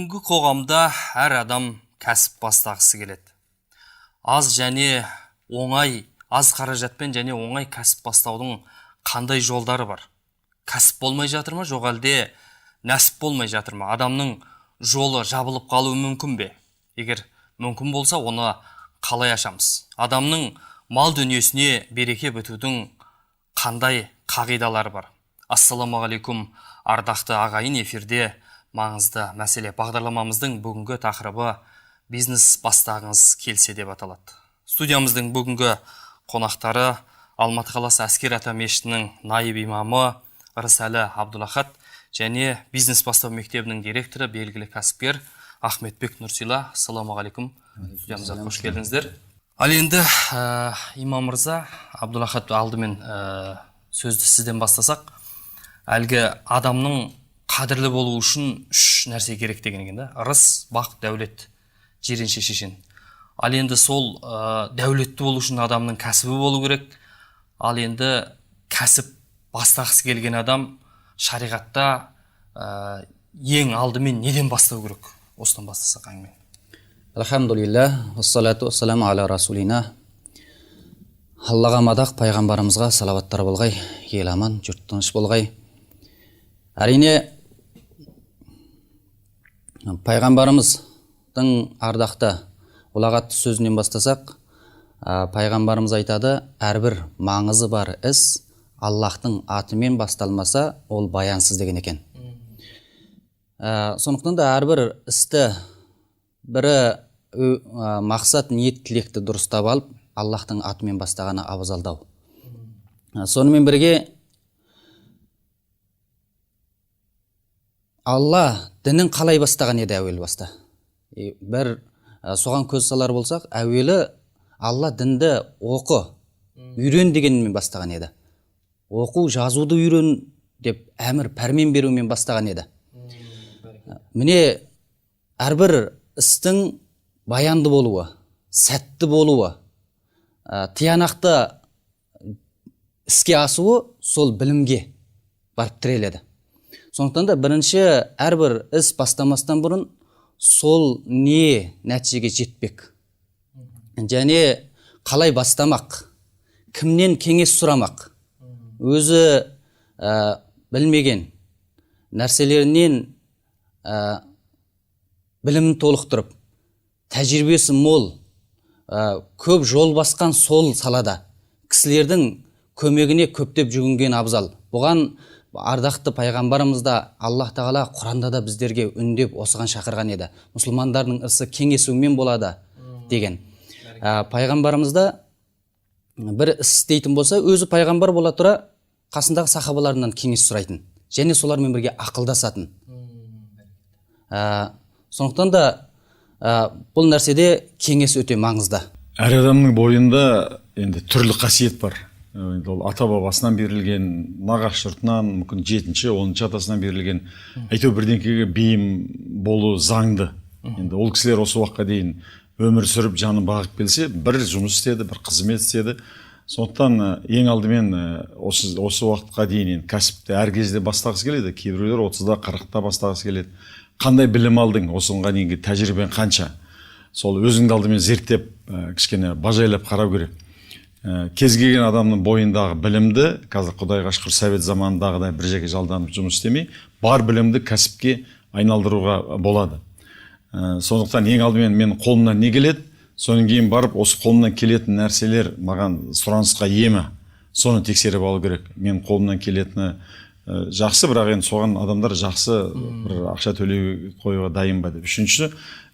Бүгінгі қоғамда әр адам кәсіп бастағысы келеді. Аз қаражатпен және оңай кәсіп бастаудың қандай жолдары бар? Кәсіп болмай жатыр ма, жоқ әлде нәсіп болмай жатыр ма? Адамның жолы жабылып қалуы мүмкін бе? Егер мүмкін болса, оны қалай ашамыз? Адамның мал дүниесіне береке бітудің қандай қағидалары бар? Ассаламағалейкум, ардақты ағайын, эфирде маңызды мәселе. Бағдарламамыздың бүгінгі тақырыбы бизнес бастағыңыз келсе деп аталады. Студиямыздың бүгінгі қонақтары Алматы қаласы Әскер ата мешітінің найып имамы Рысәлі Абдулахат және бизнес бастау мектебінің директоры, белгілі кәсіпкер Ахметбек Нұрсила. Ассаламағалейкум. Студиямызға қош келдіңіздер. Ал енді имам Мырза Абдулахат, алдымен сөзді сізден бастасақ, әлгі адамның қадірлі болу үшін үш нәрсе керек деген екен да. Ырыс, бақ, дәулет, жиренше, шешен. Ал енді сол дәулетті болу үшін адамның кәсібі болу керек. Ал енді кәсіп бастағысы келген адам шариғатта ең алдымен неден бастау керек? Осыдан бастасақ әңгіме. Алхамдулилля, ассалату ассаламу аля расулина. Аллаға мадақ, пайғамбарымызға салаваттар болғай, ел аман, жұрт тыныш болғай. Әрине, пайғамбарымыздың ардақты ұлағатты сөзінен бастасақ, пайғамбарымыз айтады, әрбір маңызы бар іс Аллахтың атымен басталмаса, ол баянсыз деген екен. Сондықтан да әрбір істі бірі мақсат, ниет, тілекті дұрыстап алып, Аллахтың атымен бастағаны абзалдау. Сонымен бірге Алла дінін қалай бастаған еді әуел баста? Бір соған көз салар болсақ, әуелі Алла дінді оқы, үйрен дегенмен бастаған еді. Оқу, жазуды үйрен деп әмір, пәрмен берумен бастаған еді. Міне әрбір істің баянды болуы, сәтті болуы, тиянақты іске асуы сол білімге барып тіреледі. Сондықтан да бірінші әрбір іс бастамастан бұрын сол не нәтижеге жетпек. Және қалай бастамақ, кімнен кеңес сұрамақ, өзі білмеген нәрселерінен білімін толықтырып, тәжірибесі мол, көп жол басқан сол салада кісілердің көмегіне көптеп жүгінген абзал. Бұған ардақты пайғамбарымызда Аллах тағала Құранда да біздерге үндеп осыған шақырған еді. Мұсылмандардың ісі кеңесумен болады деген. Пайғамбарымызда бір іс істейтін болса, өзі пайғамбар бола тұра қасындағы сахабаларынан кеңес сұрайтын, және солармен бірге ақылдасатын. Сондықтан да бұл нәрседе кеңес өте маңызды. Әр адамның бойында енді түрлі қасиет бар. Ол ата бабасынан берілген, нағашы жұртынан, мүмкін 7-ші, 10-ші атасынан берілген, әйтеу бірдеңкеге бейім болу заңды. Енді ол кісілер осы уақытқа дейін өмір сүріп, жанын бағып келсе, бір жұмыс істеді, бір қызмет істеді. Сондықтан ең алдымен осы уақытқа дейін кәсіпті әр кезде бастағысы келеді. Кейбіреулер 30-да, 40-та бастағысы келеді. Қандай білім алдың, осыған дейінгі тәжірибең қанша? Сол өзіңді алдымен зерттеп, кішкене бажайлап қарау керек. Кез келген адамның бойындағы білімді, қазір Құдайға шүкір совет заманындағыдай бір жерге жалданып жұмыс істемей, бар білімді кәсіпке айналдыруға болады. Сондықтан ең алдымен мен қолымнан не келеді, содан кейін барып осы қолымнан келетін нәрселер маған сұранысқа ие ме, соны тексеріп алу керек. Мен қолымнан келетіні жақсы, бірақ енді соған адамдар жақсы бір ақша төлеуге қоюға дайын ба деп. Үшіншісі,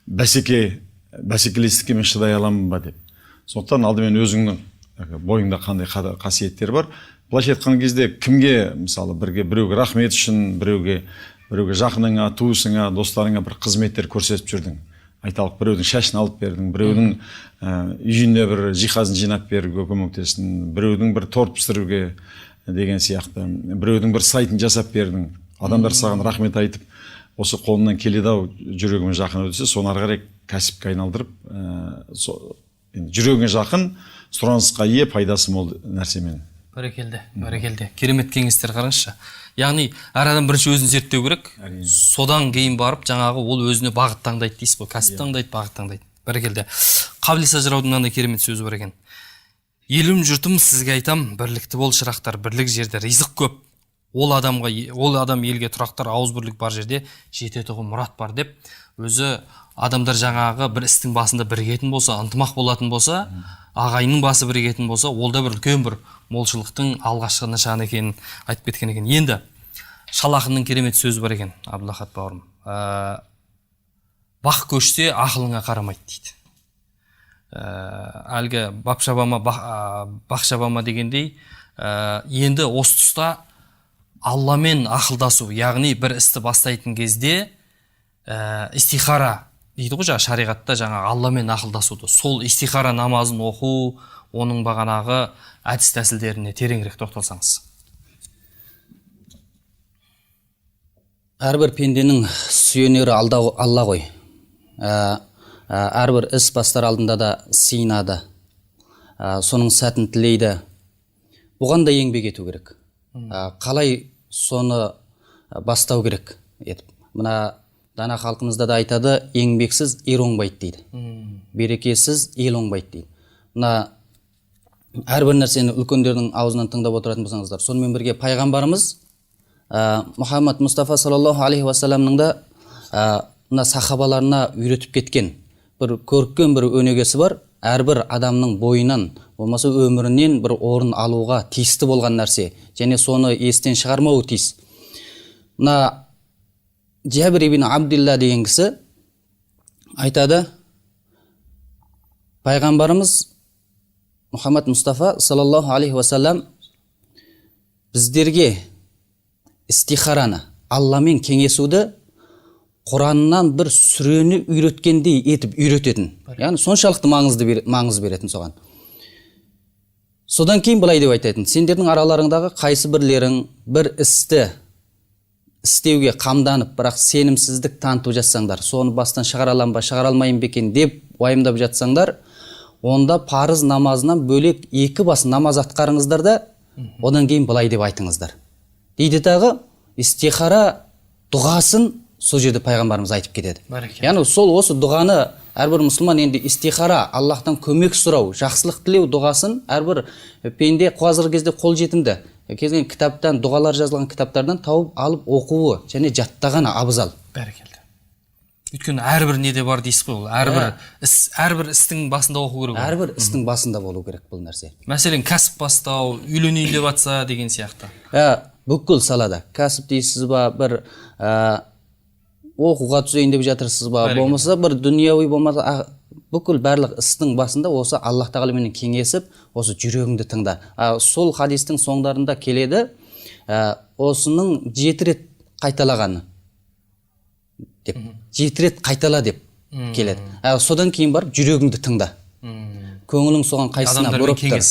бәсекелестікке мен шыдай аламын ба деп. Сондықтан алдымен өзіңнің бойыңда қандай қасиеттер бар. Былайша айтқан кезде кімге, мысалы, біреуге рахмет үшін, біреуге жақыныңа, туысыңа, достарыңа бір қызметтер көрсетіп жүрдің. Айталық, біреудің шашын алып бердің, біреудің үйінде бір жиһазын жинап беруге көмектестің, біреудің бір торт пісіруге деген сияқты, біреудің бір сайтын жасап бердің. Адамдар саған рахмет айтып, осы қолымнан келеді-ау, жүрегіме жақын өтсе, соны ары қарай кәсіпке айналдырып, жүрегіңе жақын, сұранысқа ие, пайдасы мол нәрсемен Бәрекелді. Керемет кеңестер қараңызшы. Яғни әр адам бірінші өзін зерттеу керек. Содан кейін барып жаңағы ол өзіне бағыт таңдайды дейсіз ғой. Кәсіп таңдайды, бағыт таңдайды. Бәрекелді. Қабілет Сажыраудың мынандай керемет сөзі бар екен. Елім жұртым сізге айтам, бірлікті бол шырақтар, бірлік жерде ризық көп. Ол адам елге тұрақтар, ауыз бірлік бар жерде жететұғын мұрат бар деп, өзі адамдар жаңағы бір істің басында бірігетін болса, ынтымақ болатын болса, ағайынның басы бірігетін болса, ол да бір үлкен бір молшылықтың алғашқы нышаны екенін айтып кеткен екен. Енді Шал ақынның керемет сөзі бар екен, Абдулахат бауырым. Бақ көшсе ақылыңа қарамайды дейді. Әлгі бақ шабама дегендей, енді осы тұста Алламен ақылдасу, яғни бір істі бастайтын кезде истихара дейді ғой, шариғатта жаңа Алламен ақылдасуды, сол истихара намазын оқу, оның бағанағы әдіс тәсілдеріне тереңірек тоқталсаңыз. Әрбір пенденің сүйенері Алла ғой. Әрбір іс бастар алдында да сыйынады, соның сәтін тілейді. Бұған да еңбек ету керек. Қалай соны бастау керек етіп. Мына дана халқымызда да айтады, еңбексіз ер оңбайды дейді. Берекесіз ел оңбайды дейді. Мына әрбір нәрсені үлкендердің аузынан тыңдап отыратын болсаңыздар. Сонымен бірге пайғамбарымыз Мұхаммад Мұстафа саллаллаху алейхи уассаламның да мына сахабаларына үйретіп кеткен бір көріккен бір өнегесі бар. Әрбір адамның бойынан, болмаса өмірінен бір орын алуға тиісті болған нәрсе, және соны естен шығармауы тиіс. Мына Жабир ибн Абдилла деген кісі айтады, пайғамбарымыз Мұхаммад Мұстафа саллаллаху алейхи уассалам біздерге истихараны, Алламен кеңесуді Құраннан бір сүрені үйреткендей етіп үйрететін. Яғни соншалықты маңыз беретін соған. Содан кейін былай деп айтатын, сендердің араларыңдағы қайсы бірлерің бір істі істеуге қамданып, бірақ сенімсіздік танытып жатсаңдар, соны бастан шығара алам ба, шығара алмайын ба екен деп уайымдап жатсаңдар, онда парыз намазынан бөлек екі бас намаз атқарыңыздар да, одан кейін былай деп айтыңыздар. Дейді тағы, истихара дұғасын сол жерде пайғамбарымыз айтып кетеді. Яғни сол осы дұғаны әрбір мұсылман енді истихара, Аллахтан көмек сұрау, жақсылық тілеу дұғасын әрбір пенде қазіргі кезде қол жетімді. Кезген кітаптан, дұғалар жазылған кітаптардан тауып алып оқуы және жаттағаны абзал. Бәрекелді. Өйткені әрбір неде бар дейсіз ғой, әрбір істің басында оқу керек. Әрбір істің басында болу керек бұл нәрсе. Мәселен, кәсіп бастау, үйленейін деп жатса деген сияқты. Бүкіл салада кәсіп дейсіз ба, бір оқуға түсейін деп жатырсыз ба, болмаса бір дүнияуи, болмаса бүкіл барлық істің басында осы Аллах тағаламен кеңесіп, осы жүрегіңді тыңда. Сол хадистің соңдарында келеді, осының 7 рет қайталағаны деп, 7 рет қайтала деп келеді. Содан кейін барып жүрегіңді тыңда. Көңілің соған қайсына бұрып тұр.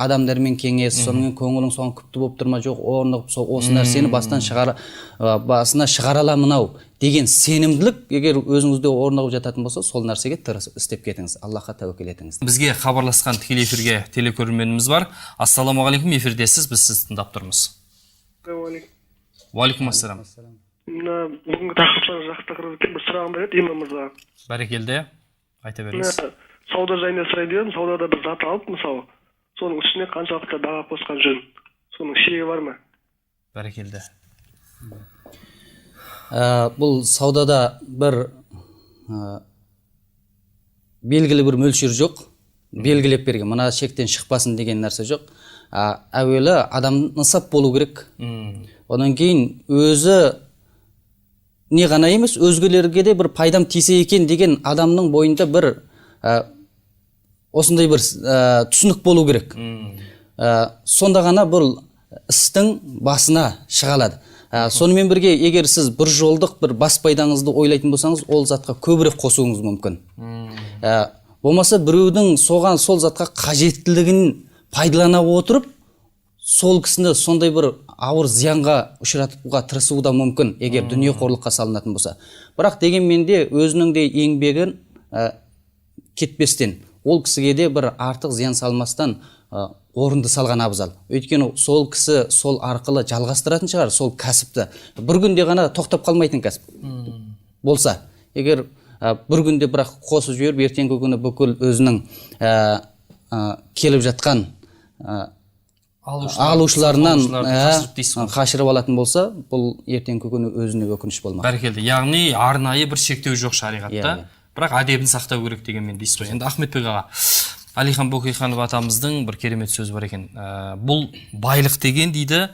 Адамдармен кеңес, сонымен көңілің соған күпті болып тұрма, жоқ, орнығып, осы нәрсені басына шығара аламын ау деген сенімділік, егер өзіңізде орнығып жататын болса, сол нәрсеге тырысып істеп кетіңіз. Аллахқа тәуекел етіңіз. Бізге хабарласқан тікелей эфирге телекөрерменіміз бар. Ассалаумағалейкум, эфирдесіз, біз сізді тыңдап тұрмыз. Уалейкум ассалам. Бүгінгі тақырыптан жақтырып бір сұрағым бар еді имам мырза. Бәрекелді, айта беріңіз. Сауда жайында сұрайын дедім. Саудада бір зат алып, мысалы, соның үстіне қаншалықты баға қосқан жөн? Соның шегі бар ма? Бәрекелді. Бұл саудада бір белгілі бір мөлшер жоқ, белгілеп берген, мына шектен шықпасын деген нәрсе жоқ. Әуелі адам нысап болу керек. Одан кейін өзі не ғана емес, өзгелерге де бір пайдам тисе екен деген адамның бойында бір осындай бір түсінік болу керек. Сонда ғана бұл істің басына шығалады. Сонымен бірге, егер сіз бір жолдық бір бас пайдаңызды ойлайтын болсаңыз, ол затқа көбірек қосуыңыз мүмкін. Болмаса біреудің соған сол затқа қажеттілігін пайдалана отырып, сол кісіні сондай бір ауыр зиянға ұшыратуға тырысуы да мүмкін, егер дүние қорлыққа салынатын болса. Бірақ дегенмен де өзінің де еңбегін кетпестен, ол кісіге де бір артық зиян салмастан орынды салған абзал. Өйткені сол кісі сол арқылы жалғастыратын шығар сол кәсіпті. Бір күнде ғана тоқтап қалмайтын кәсіп болса, егер бір күнде бірақ қосып жіберіп, ертеңгі күні бүкіл өзінің келіп жатқан алушыларынан қашырып алатын болса, бұл ертеңгі күні өзіне өкініш болмақ. Бәрекелді. Яғни арнайы бір шектеу жоқ шариғатта, бірақ әдебін сақтау керек дегенмен дейсіз ғой. Енді Ахметбек аға, Әлихан Бөкейханов атамыздың бір керемет сөзі бар екен. Бұл байлық деген дейді,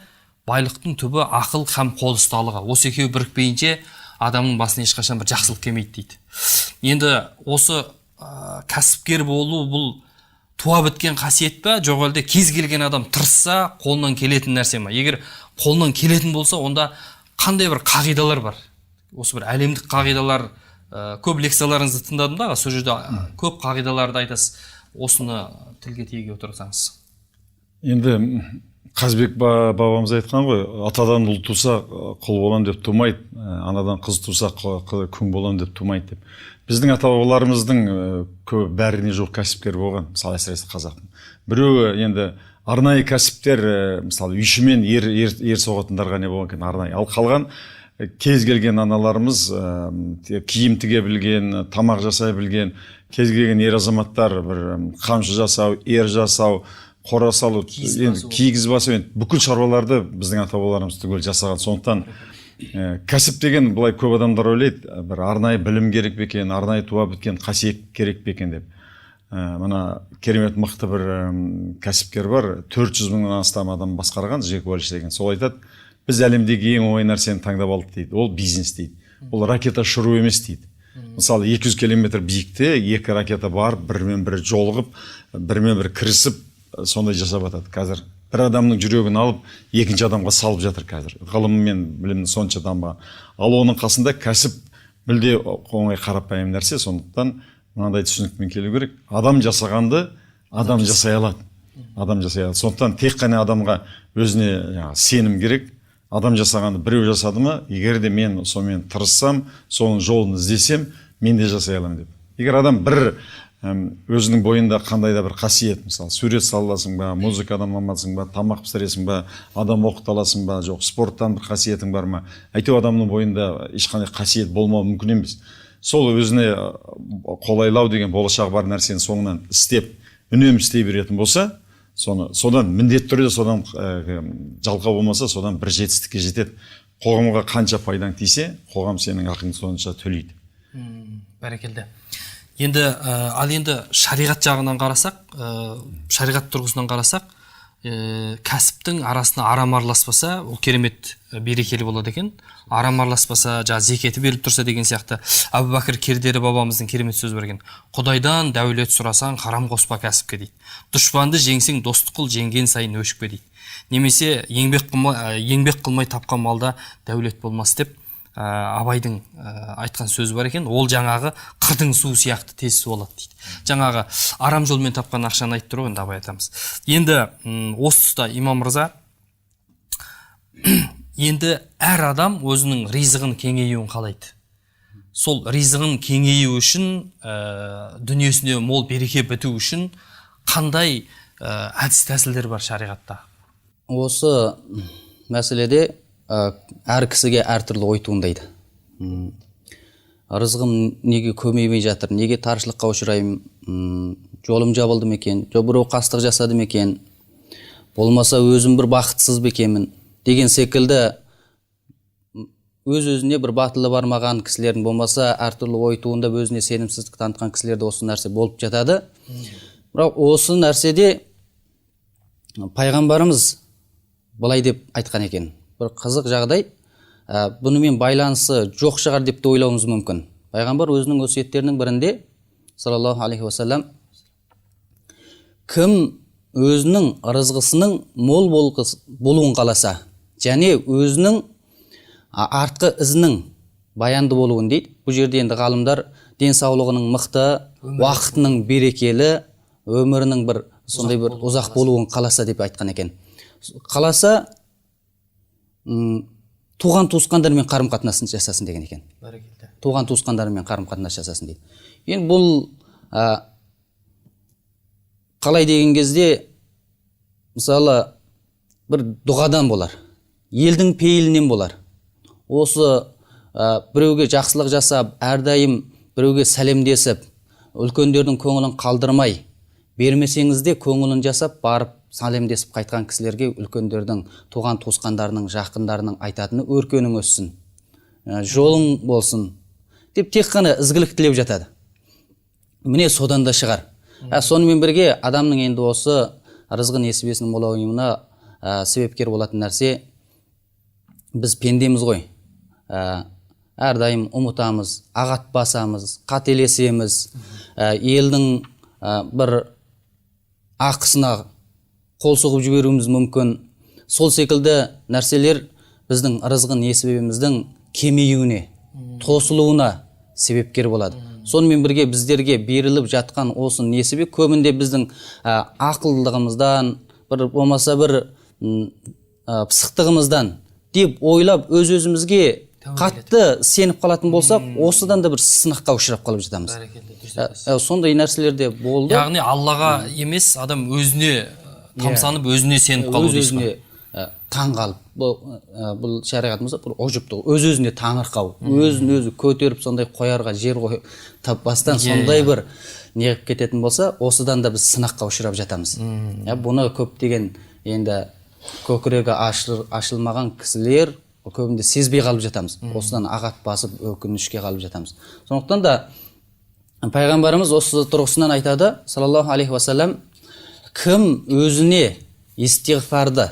байлықтың түбі ақыл һәм қол ұсталығы. Осы екеуі бірікпейінше адамның басына ешқашан бір жақсылық келмейді дейді. Енді осы кәсіпкер болу бұл туа біткен қасиет па, жоқ әлде кез келген адам тырысса қолынан келетін нәрсе ма? Егер қолынан келетін болса, онда қандай бір қағидалар бар? Осы бір әлемдік қағидалар, көп лекцияларыңызды тыңдадым да, сол жерде көп қағидаларды айтасыз. Осыны тілге тиеге отырсаңыз. Енді Қазбек бабамыз айтқан ғой, атадан ұл туса құл болам деп тумайды, анадан қыз туса күң болам деп тумайды деп. Біздің ата-бабаларымыздың көп бәріне жоқ кәсіпкер болған, мысалы әсіресе қазақтың. Біреуі енді арнайы кәсіптер, мысалы үйшімен ер соғатындарға не болған екен арнайы. Ал қалған кез келген аналарымыз киім тіге білген, тамақ жасай білген, кез келген ер азаматтар бір қамшы жасау, ер жасау, қора салу, киіз басу, бүкіл шаруаларды біздің ата-бабаларымыз түгел жасаған. Сондықтан кәсіп деген былай көп адамдар ойлайды, бір арнайы білім керек бе екен, арнайы туа біткен қасиет керек бе екен деп. Мына керемет мықты бір кәсіпкер бар, 400 мыңнан астам адам басқарған, Джек Уэлч деген. Сол айтады, біз әлемдегі ең оңай нәрсені таңдап алдық дейді. Ол бизнес дейді. Ол ракета ұшыру емес дейді. Мысалы 200 километр биікте екі ракета бар, бірімен бірі жолығып, бірімен бірі кірісіп, сондай жасап жатады. Қазір бір адамның жүрегін алып, екінші адамға салып жатыр қазір. Ғылым мен білімнің сонша дамыған. Ал оның қасында кәсіп мүлде оңай қарапайым нәрсе. Сондықтан мынандай түсінікпен келу керек. Адам жасағанды адам жасай алады. Адам жасай алады. Сондықтан тек қана адамға өзіне сенім керек. Адам жасағанды біреу жасады ма, егер де мен сонымен тырыссам, соның жолын іздесем, мен де жасай аламын деп. Егер адам бір өзінің бойында қандай да бір қасиет, мысалы сурет саласың ба, музыкадан мамансың ба, тамақ пісіресің ба, адам оқыта аласың ба, жоқ спорттан бір қасиетің бар ма, әйтеуір адамның бойында ешқандай қасиет болмауы мүмкін емес. Сол өзіне қолайлау деген болашағы бар нәрсені соңынан істеп, үнемі істей беретін болса, содан міндетті түрде содан жалқау болмаса, содан бір жетістікке жетеді. Қоғамға қанша пайдаң тисе, қоғам сенің ақыңды сонша төлейді. Бәрекелді. Енді шариғат жағынан қарасақ, шариғат тұрғысынан қарасақ, кәсіптің арасына арам араласпаса, ол керемет берекелі болады екен. Арам араласпаса, зекеті беріліп тұрса деген сияқты. Әбу Бәкір Кердері бабамыздың керемет сөзі бар екен. Құдайдан дәулет сұрасаң, харам қоспа кәсіпке дейді. Дұшпанды жеңсең, достық қыл, жеңген сайын өшікпе дейді. Немесе еңбек қылмай тапқан малда дәулет болмас деп Абайдың айтқан сөзі бар екен. Ол жаңағы қырдың су сияқты тез суалады дейді. Жаңағы арам жолмен тапқан ақшаны айтып тұр ғой енді Абай атамыз. Енді осы тұста имам мырза, енді әр адам өзінің ризығын кеңеюін қалайды. Сол ризығын кеңею үшін, дүниесіне мол береке біту үшін қандай әдіс тәсілдер бар шариғатта? Осы мәселеде әр кісіге әртүрлі ой туындайды. Рызығым неге көмеймей жатыр, неге таршылыққа ұшыраймын, жолым жабылды ма екен, біреу қастық жасады ма екен, болмаса өзім бір бақытсыз ба екенмін деген секілді өз-өзіне бір батылы бармаған кісілердің болмаса әртүрлі ой туындап өзіне сенімсіздік танытқан кісілерде осы нәрсе болып жатады. Бірақ осы нәрседе пайғамбарымыз былай деп айтқан екен. Бір қызық жағдай, бұнымен байланысы жоқ шығар деп те ойлауымыз мүмкін. Пайғамбар өзінің өсиеттерінің бірінде, саллаллаху алейхи уассалам, кім өзінің рызғысының мол болуын қаласа, және өзінің артқы ізінің баянды болуын дейді. Бұл жерде енді ғалымдар денсаулығының мықты, уақытының берекелі, өмірінің бір сондай бір ұзақ болуын қаласа деп айтқан екен. Қаласа туған туысқандармен қарым-қатынасын жасасын деген екен. Туған туысқандармен қарым-қатынас жасасын дейді. Енді бұл қалай деген кезде мысалы бір дұғадан болар, елдің пейілінен болар. Осы біреуге жақсылық жасап, әрдайым біреуге сәлемдесіп, үлкендердің көңілін қалдырмай, бермесеңіз де көңілін жасап, барып сәлемдесіп қайтқан кісілерге үлкендердің, туған туысқандарының, жақындарының айтатыны өркенің өссін, жолың болсын деп тек қана ізгілік тілеп жатады. Міне содан да шығар. Сонымен бірге адамның енді осы рызқы несібесінің молаюына себепкер болатын нәрсе, біз пендеміз ғой. Әрдайым ұмытамыз, ағат басамыз, қателесеміз, елдің бір ақысына қол соғып жіберуіміз мүмкін. Сол секілді нәрселер біздің рызқы несібеміздің кемеюіне, тосылуына себепкер болады. Сонымен бірге біздерге беріліп жатқан осы несібе көбінде біздің ақылдығымыздан, бір болмаса бір пысықтығымыздан деп ойлап өз-өзімізге қатты сеніп қалатын болсақ, осыдан да бір сынаққа ұшырап қалып жатамыз. Сондай нәрселерде болды. Яғни Аллаға емес, адам өзіне тамсанып, өзіне сеніп қалу дейсіз ғой. Өз-өзіне таң қалып, бұл шариғатымызда бұл ұжыптық, өз-өзіне таңырқау, өзін-өзі көтеріп сондай қоярға жер таппастан сондай бір неғып кететін болса, осыдан да біз сынаққа ұшырап жатамыз. Бұны көптеген енді көкірегі ашылмаған кісілер көбінде сезбей қалып жатамыз. Осыдан ағат басып, өкінішке қалып жатамыз. Сондықтан да пайғамбарымыз осы тұрғысынан айтады, саллаллаху алейхи уассалам, кім өзіне истиғфарды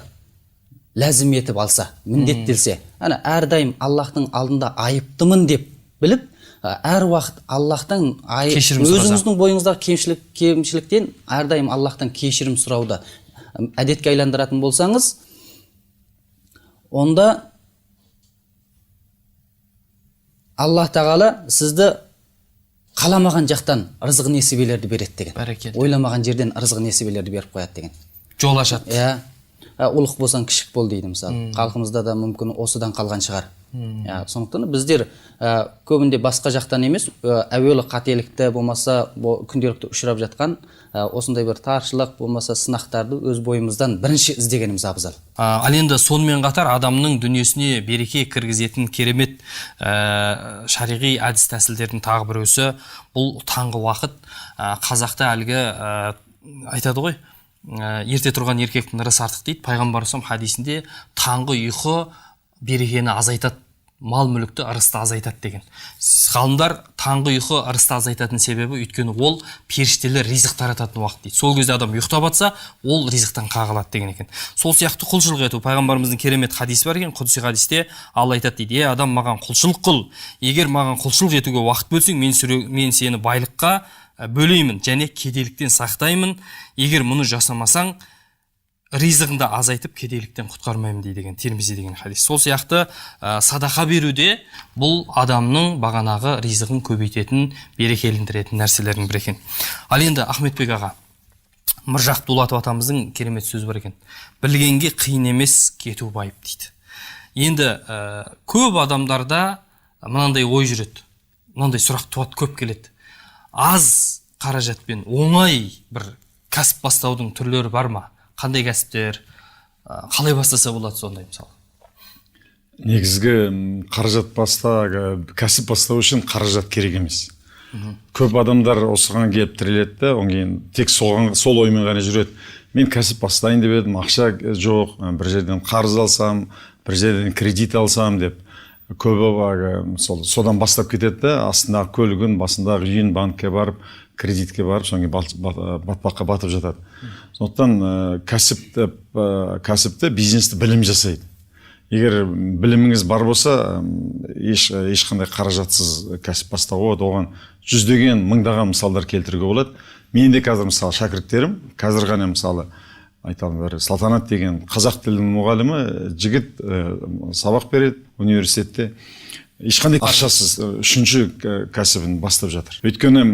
ләзім етіп алса, міндеттелсе, әрдайым Аллахтың алдында айыптымын деп біліп, әр уақыт Аллахтан өзіңіздің бойыңыздағы кемшіліктен әрдайым Аллахтан кешірім сұрауды әдетке айландыратын болсаңыз, онда Аллах тағала сізді қаламаған жақтан рызық несібелерді береді деген. Бәрекелді. Ойламаған жерден рызық несібелерді беріп қояды деген. Жол ашады. Ұлық болсаң кішік бол дейді мысалы. Халқымызда да мүмкін осыдан қалған шығар. Сондықтан біздер көбінде басқа жақтан емес, әуелі қателікті болмаса күнделікті ұшырап жатқан осындай бір таршылық болмаса сынақтарды өз бойымыздан бірінші іздегеніміз абзал. Ал енді сонымен қатар адамның дүниесіне береке кіргізетін керемет шариғи әдіс тәсілдердің тағы бір өсі, бұл таңғы уақыт. Қазақта әлгі айтады ғой, ерте тұрған еркектің ырысы артық дейді. Пайғамбар хадисінде таңғы ұйқы берекені азайтады, мал мүлікті ырысты азайтады деген. Ғалымдар таңғы ұйқы ырысты азайтатын себебі, өйткені ол періштелер ризық тарататын уақыт дейді. Сол кезде адам ұйықтап жатса, ол ризықтан қағылады деген екен. Сол сияқты құлшылық ету, пайғамбарымыздың керемет хадисі бар екен. Құдси хадисте Алла айтады дейді: адам маған құлшылық қыл, егер маған құлшылық етуге уақыт бөлсең, мен сені байлыққа бөлеймін және кедейліктен сақтаймын. Егер мұны жасамасаң, ризығыңды азайтып кедейліктен құтқармаймын деген Тирмизи деген хадис. Сол сияқты садақа беруде бұл адамның бағанағы ризығын көбейтетін, берекелендіретін нәрселердің бірі екен. Ал енді Ахметбек аға, Мыржақ Дулатов атамыздың керемет сөзі бар екен: білгенге қиын емес, кету байып дейді. Енді көп адамдарда мынандай ой жүреді, мынандай сұрақ туады, көп келеді. Аз қаражатпен оңай бір кәсіп бастаудың түрлері бар ма? Қандай кәсіптер, қалай бастаса болады сондай мысалы? Негізгі кәсіп бастау үшін қаражат керек емес. Көп адамдар осыған келіп тіреледі, одан кейін тек сол оймен ғана жүреді. Мен кәсіп бастайын деп едім, ақша жоқ, бір жерден қарыз алсам, бір жерден кредит алсам деп. Көбі содан бастап кетеді, астындағы көлігін, басындағы үйін банкке барып, кредитке барып, соңғы батпаққа батып жатады. Сондықтан кәсіпті, бизнесті білім жасайды. Егер біліміңіз бар болса, ешқандай қаражатсыз кәсіп бастауға болады. Оған жүздеген, мыңдаған мысалдар келтіруге болады. Мен де қазір мысалы шәкірттерім, қазір ғана мысалы айталым, Салтанат деген қазақ тілінің мұғалімі жігіт сабақ береді университетте. Ешқандай ақшасыз үшінші кәсібін бастап жатыр. Өйткені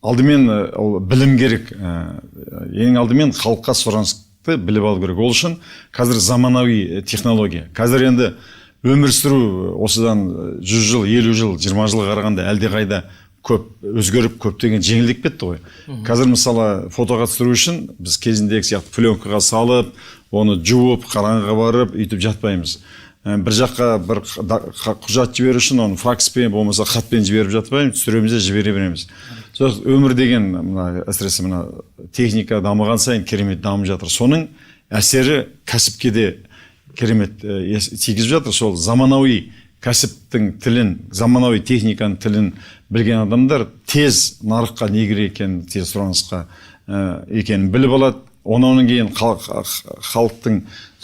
алдымен білім керек. Ең алдымен халыққа сұранысты біліп алу керек. Ол үшін қазір заманауи технология. Қазір енді өмір сүру осыдан 100 жыл, 50 жыл, 20 жыл қарағанда әлде қайда көп өзгеріп көптеген жеңілдік кетті ғой. Қазір мысалы фотоға түсіру үшін біз кезіндегі сияқты пленкаға салып, оны жуып, қараңғыға барып, үйтіп жатпаймыз. Бір жаққа бір құжат жіберу үшін оны факспен болмаса хатпен жіберіп жатпаймыз, түсіреміз де жібере береміз. Сол өмір деген мына әсіресе мына техника дамыған сайын керемет дамып жатыр. Соның әсері кәсіпке де керемет тигізіп жатыр. Сол заманауи кәсіптің тілін, заманауи техниканың тілін білген адамдар тез нарыққа не керек екенін, тез сұранысқа екенін біліп алады. Онан кейін халықтың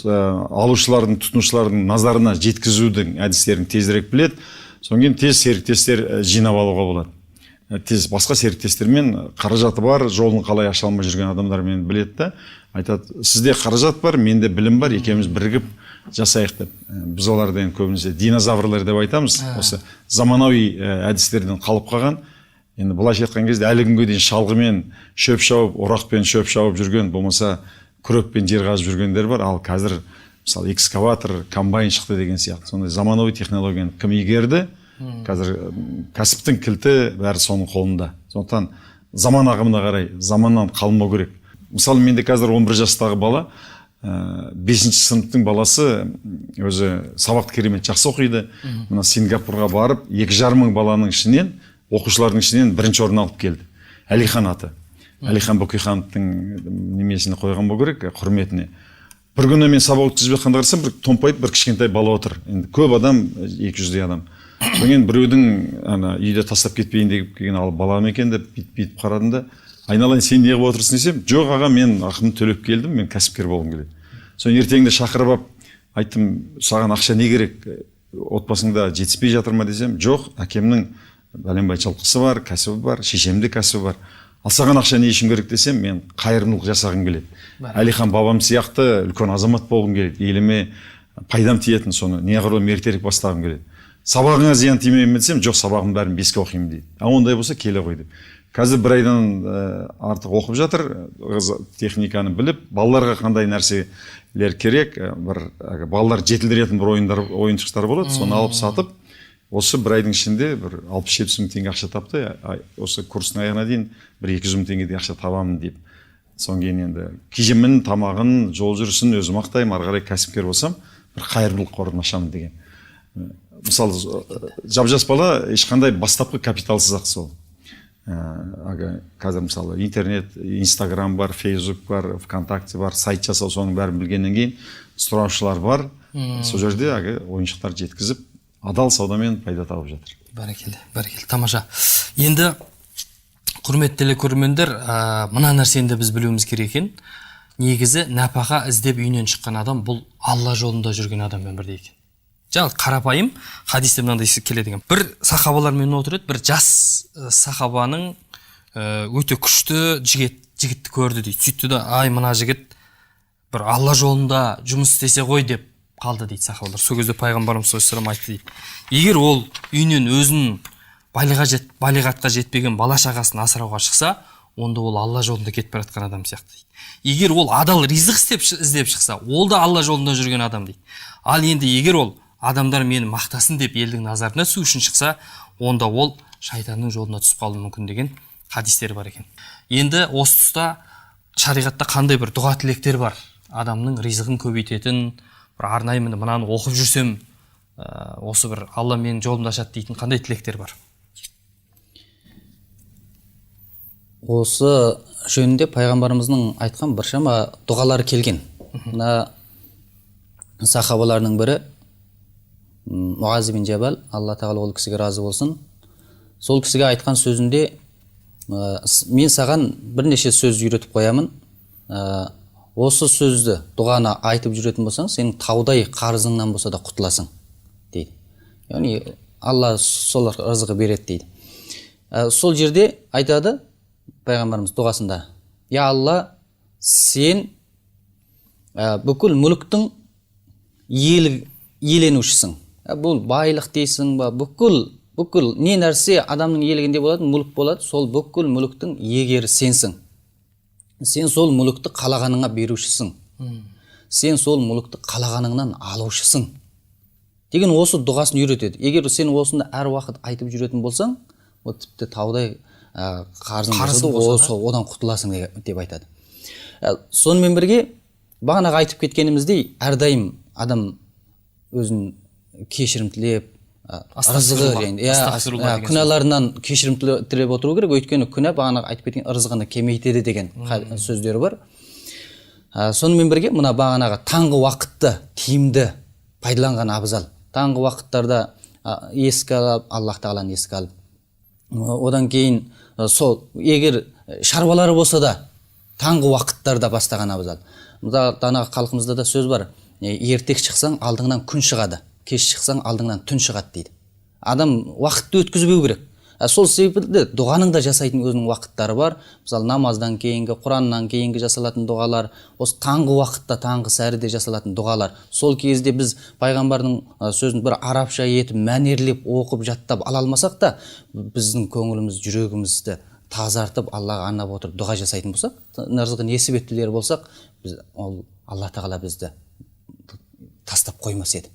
алушылардың, тұтынушылардың назарына жеткізудің әдістерін тезірек біледі. Содан кейін тез серіктестер жинап алуға болады. Тез басқа серіктестермен қаражаты бар, жолын қалай аша алмай жүрген адамдармен біледі да, айтады, сізде қаражат бар, менде білім бар, екеуміз бірігіп жасайық деп. Біз олардан көбінесе динозаврлар деп айтамыз. Осы заманауи әдістерден қалып қалған. Енді былайша айтқан кезде әлі күнге дейін шалғымен шөп шауып, орақпен шөп шауып жүрген, болмаса күрекпен жер қазып жүргендер бар. Ал қазір мысалы экскаватор, комбайн шықты деген сияқты. Сондай заманауи технологияны кім игерді? Қазір кәсіптің кілті бәрі соның қолында. Сондықтан заман ағымына қарай, заманнан қалмау керек. Мысалы менде қазір 11 жастағы бала, 5-ші сыныптың баласы өзі сабақты керемет жақсы оқиды. Мына Сингапурға барып 2,5 мың баланың ішінен, оқушылардың ішінен бірінші орын алып келді. Әлихан аты. Әлихан Бөкейхановтың немесіне қойған болу керек, құрметіне. Бір күні мен сабақ өткізіп жатқанда қарасам, бір томпайып бір кішкентай бала отыр. Енді көп адам, 200-дей адам. Содан біреудің үйде тастап кетпейін деп келген балам екен деп бүйтіп қарадым да, айналайын сен неғып отырсың десем, жоқ аға, мен ақымды төлеп келдім, мен кәсіпкер болғым келеді. Содан ертеңінде шақырып алып айттым, саған ақша не керек, отбасыңда жетіспей жатыр ма десем, жоқ, әкемнің бәленбай жылқысы бар, кәсібі бар, шешемде кәсібі бар. Ал саған ақша не үшін керек десем, мен қайырымдылық жасағым келеді. Әлихан бабам сияқты үлкен азамат болғым келеді. Еліме пайдам тиетін, соны неғұрлым ертерек бастағым келеді. Сабағыңа зиян тимеймін десем, жоқ, сабағым бәрін 5-ке оқимын дейді. Ондай болса келе ғой деп. Қазір бір айдан артық оқып жатыр, техниканы біліп, балаларға қандай нәрселер керек, бір балалар жетілдіретін бір ойыншықтар болады, соны алып сатып, осы бір айдың ішінде бір 60-70 мың теңге ақша тапты. Осы курстың аяғына дейін бір 200 мың теңгедей ақша табамын деп. Содан кейін енді киімін, тамағын, жол жүрісін өзім ақтаймын, ары қарай кәсіпкер болсам, бір қайырымдылық қорын ашамын деген. Мысалы, жап-жас бала ешқандай бастапқы капиталсыз ақ сол. Қазір мысалы интернет, инстаграм бар, фейсбук бар, вконтакте бар, сайт жасау, соның бәрін білгеннен кейін сұраушылар бар. Сол жерде ойыншықтар жеткізіп, адал саудамен пайда тауып жатыр. Бәрекелді, тамаша. Енді құрметті телекөрермендер, мына нәрсені біз білуіміз керек екен. Негізі нәпақа іздеп үйінен шыққан адам бұл Алла жолында жүрген адаммен бірдей екен. Жаңа қарапайым хадисте мынандай келеді екен. Бір сахабалармен отырады, бір жас сахабаның өте күшті жігітті көрді дейді. Сөйтті де, ай мына жігіт бір Алла жолында жұмыс істесе ғой деп қалды дейді сахабалар. Сол кезде пайғамбарымыз саллаллаху алейхи айтты дейді. Егер ол үйінен өзінің балиғатқа жетпеген бала шағасын асырауға шықса, онда ол Алла жолында кетіп бара жатқан адам сияқты дейді. Егер ол адал ризық іздеп шықса, ол да Алла жолында жүрген адам дейді. Ал енді егер ол адамдар мені мақтасын деп елдің назарына түсу үшін шықса, онда ол шайтанның жолына түсіп қалуы мүмкін деген хадистер бар екен. Енді осы тұста шариғатта қандай бір дұға тілектер бар? Адамның ризығын көбейтетін, бір арнайы мынаны оқып жүрсем, осы бір Алла менің жолымды ашады дейтін қандай тілектер бар? Осы жөнінде пайғамбарымыздың айтқан біршама дұғалары келген. Мына сахабаларының бірі Муаз бин Жабал, Алла тағала ол кісіге разы болсын, сол кісіге айтқан сөзінде, мен саған бірнеше сөз үйретіп қоямын, осы сөзді, дұғаны айтып жүретін болсаң, сенің таудай қарызыңнан болса да құтыласың дейді. Яғни Алла сол рызығы береді дейді. Сол жерде айтады пайғамбарымыз дұғасында, я Алла, сен бүкіл мүліктің иеленушісің. Бұл байлық дейсің ба, бүкіл не нәрсе адамның иелігінде болады, мүлік болады, сол бүкіл мүліктің иегері сенсің. Сен сол мүлікті қалағаныңа берушісің. Сен сол мүлікті қалағаныңнан алушысың деген осы дұғасын үйретеді. Егер сен осыны әр уақыт айтып жүретін болсаң, ол тіпті таудай қарызың Қарызың болса болса да одан құтыласың деп айтады. Сонымен бірге бағанағы айтып кеткеніміздей әрдайым адам өзін кешірім тілеп ырзығы күнәларынан кешірім тілеп отыру керек, өйткені күнә бағанағы айтып кеткен ырзығаны кемейтеді деген сөздері бар. Сонымен бірге мына бағанағы таңғы уақытты тиімді пайдаланған абзал. Таңғы уақыттарда еске алып, Аллах тағаланы еске алып, одан кейін сол егер шаруалары болса да таңғы уақыттарда бастаған абзал. Данағы халқымызда да сөз бар: ертек шықсаң алдыңнан күн шығады, кеш шықсаң алдыңнан түн шығады дейді. Адам уақытты өткізбеу керек. Сол себепті дұғаның да жасайтын өзінің уақыттары бар. Мысалы, намаздан кейінгі, Құраннан кейінгі жасалатын дұғалар, осы таңғы уақытта, таңғы сәріде жасалатын дұғалар. Сол кезде біз пайғамбардың сөзін бір арабша етіп, мәнерлеп оқып, жаттап ала алмасақ та, біздің көңіліміз, жүрегімізді тазартып, Аллаға арнап отырып дұға жасайтын болсақ, ырзығы несіп еттілер болсақ, ол Алла тағала бізді тастап қоймас еді.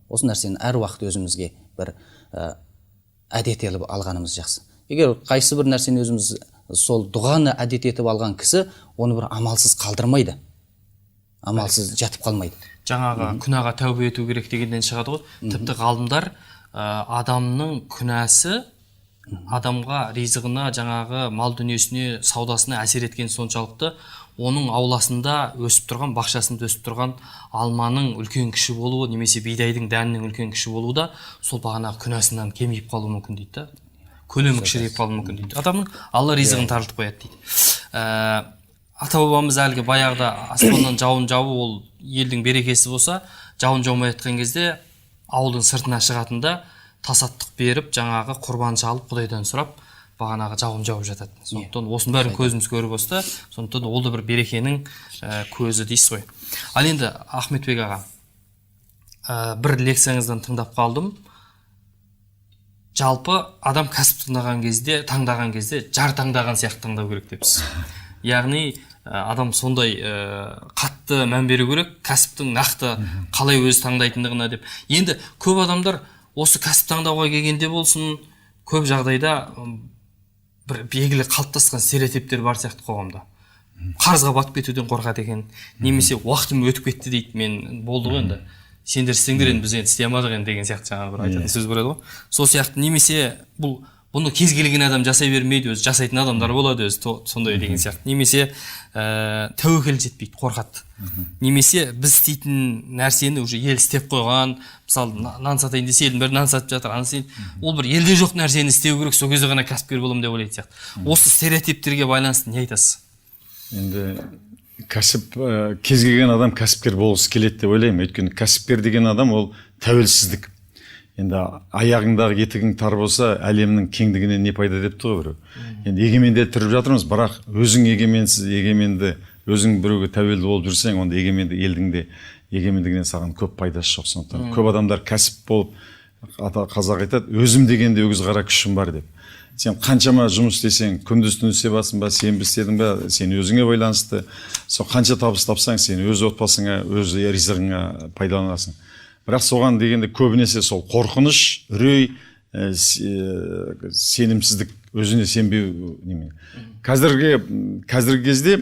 Осы нәрсені әр уақыт өзімізге бір әдет етіп алғанымыз жақсы. Егер қайсы бір нәрсені өзіміз сол дұғаны әдет етіп алған кісі, оны бір амалсыз қалдырмайды, амалсыз жатып қалмайды. Жаңағы күнәға тәубе ету керек дегеннен шығады ғой. Тіпті ғалымдар адамның күнәсі адамға, ризығына, жаңағы мал дүниесіне, саудасына әсер еткен соншалықты, оның ауласында өсіп тұрған, бақшасында өсіп тұрған алманың үлкен кіші болуы, немесе бидайдың дәнінің үлкен кіші болуы да сол бағанағы күнәсынан кемейіп қалуы мүмкін дейді. Көлемі кішірейіп қалуы мүмкін дейді. Адамның Алла ризығын тартып қояды дейді. Ата бабамыз әлгі баяғыда аспаннан жауын жауы ол елдің берекесі болса, жауын жаумай жатқан кезде ауылдың сыртына шығатында тасаттық беріп, жаңағы құрбан шалып, Құдайдан сұрап, бағанағы жауын жауып жатады. Сондықтан осының бәрін көзіміз көріп осты, сондықтан ол да бір берекенің көзі дейсіз ғой. Ал енді Ахметбек аға, бір лекцияңыздан тыңдап қалдым. Жалпы адам кәсіп таңдаған кезде жар таңдаған сияқты таңдау керек депсіз. Яғни адам сондай қатты мән беру керек, кәсіптің нақты қалай өзі таңдайтындығына деп. Енді көп адамдар осы кәсіп таңдауға келгенде болсын, көп жағдайда бір белгілі қалыптасқан стереотиптер бар сияқты қоғамда. Қарызға батып кетуден қорқады екен, немесе уақытым өтіп кетті дейді, мен болды ғой енді, сендер істеңдер енді, біз енді істей алмадық енді деген сияқты жаңағы бір айтатын сөз бар еді ғой. Сол сияқты, немесе бұны кез келген адам жасай бермейді, өзі жасайтын адамдар болады өзі сондай деген сияқты. Немесе тәуекел жетпейді, қорқады. Немесе біз істейтін нәрсені уже ел істеп қойған, мысалы нан сатайын десе елдің бәрі нан сатып жатыр, ол бір елде жоқ нәрсені істеу керек, сол кезде ғана кәсіпкер боламын деп ойлайды сияқты. Осы стереотиптерге байланысты не айтасыз? Енді кәсіп, кез келген адам кәсіпкер болғысы келеді деп ойлаймын. Өйткені кәсіпкер деген адам ол тәуелсіздік. Енді аяғыңдағы етігің тар болса, әлемнің кеңдігінен не пайда депті ғой біреу. Енді егеменде тұрып жатырмыз, бірақ өзің егеменсіз, егеменді өзің біреуге тәуелді болып жүрсең, онда егеменді елдің де егемендігінен саған көп пайдасы жоқ. Сондықтан көп адамдар кәсіп болып, қазақ айтады, өзім дегенде өгіз қара күшім бар деп. Сен қаншама жұмыс істесең, күндіз-түн істеп жатсың ба, сенбі істедің ба, сен өзіңе байланысты. Сол қанша табыс тапсаң, сен өз отбасыңа, өз ризығыңа пайдаланасың. Бірақ соған дегенде көбінесе сол қорқыныш, үрей, сенімсіздік, өзіне сенбеу неме. Қазіргі кезде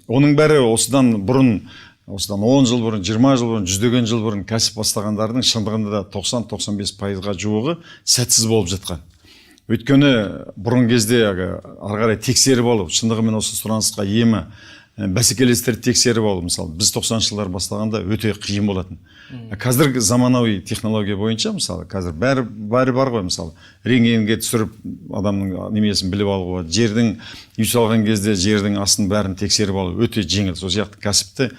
оның бәрі осыдан 10 жыл бұрын, 20 жыл бұрын, 100-деген жыл бұрын кәсіп бастағандардың шындығында да 90-95%-ға жуығы сәтсіз болып жатқан. Өйткені бұрын кезде ары қарай тексеріп алып, шындығымен осы сұранысқа емі бәсекелестерді тексеріп алып, мысалы, біз 90 жылдар бастағанда өте қиын болатын. Қазіргі заманауи технология бойынша, мысалы, қазір бәрі бар ғой, мысалы, рентгенге түсіріп адамның немесін біліп алуға, жердің үй салған кезде жердің астын бәрін тексеріп алу өте жеңіл. Сол сияқты кәсіпті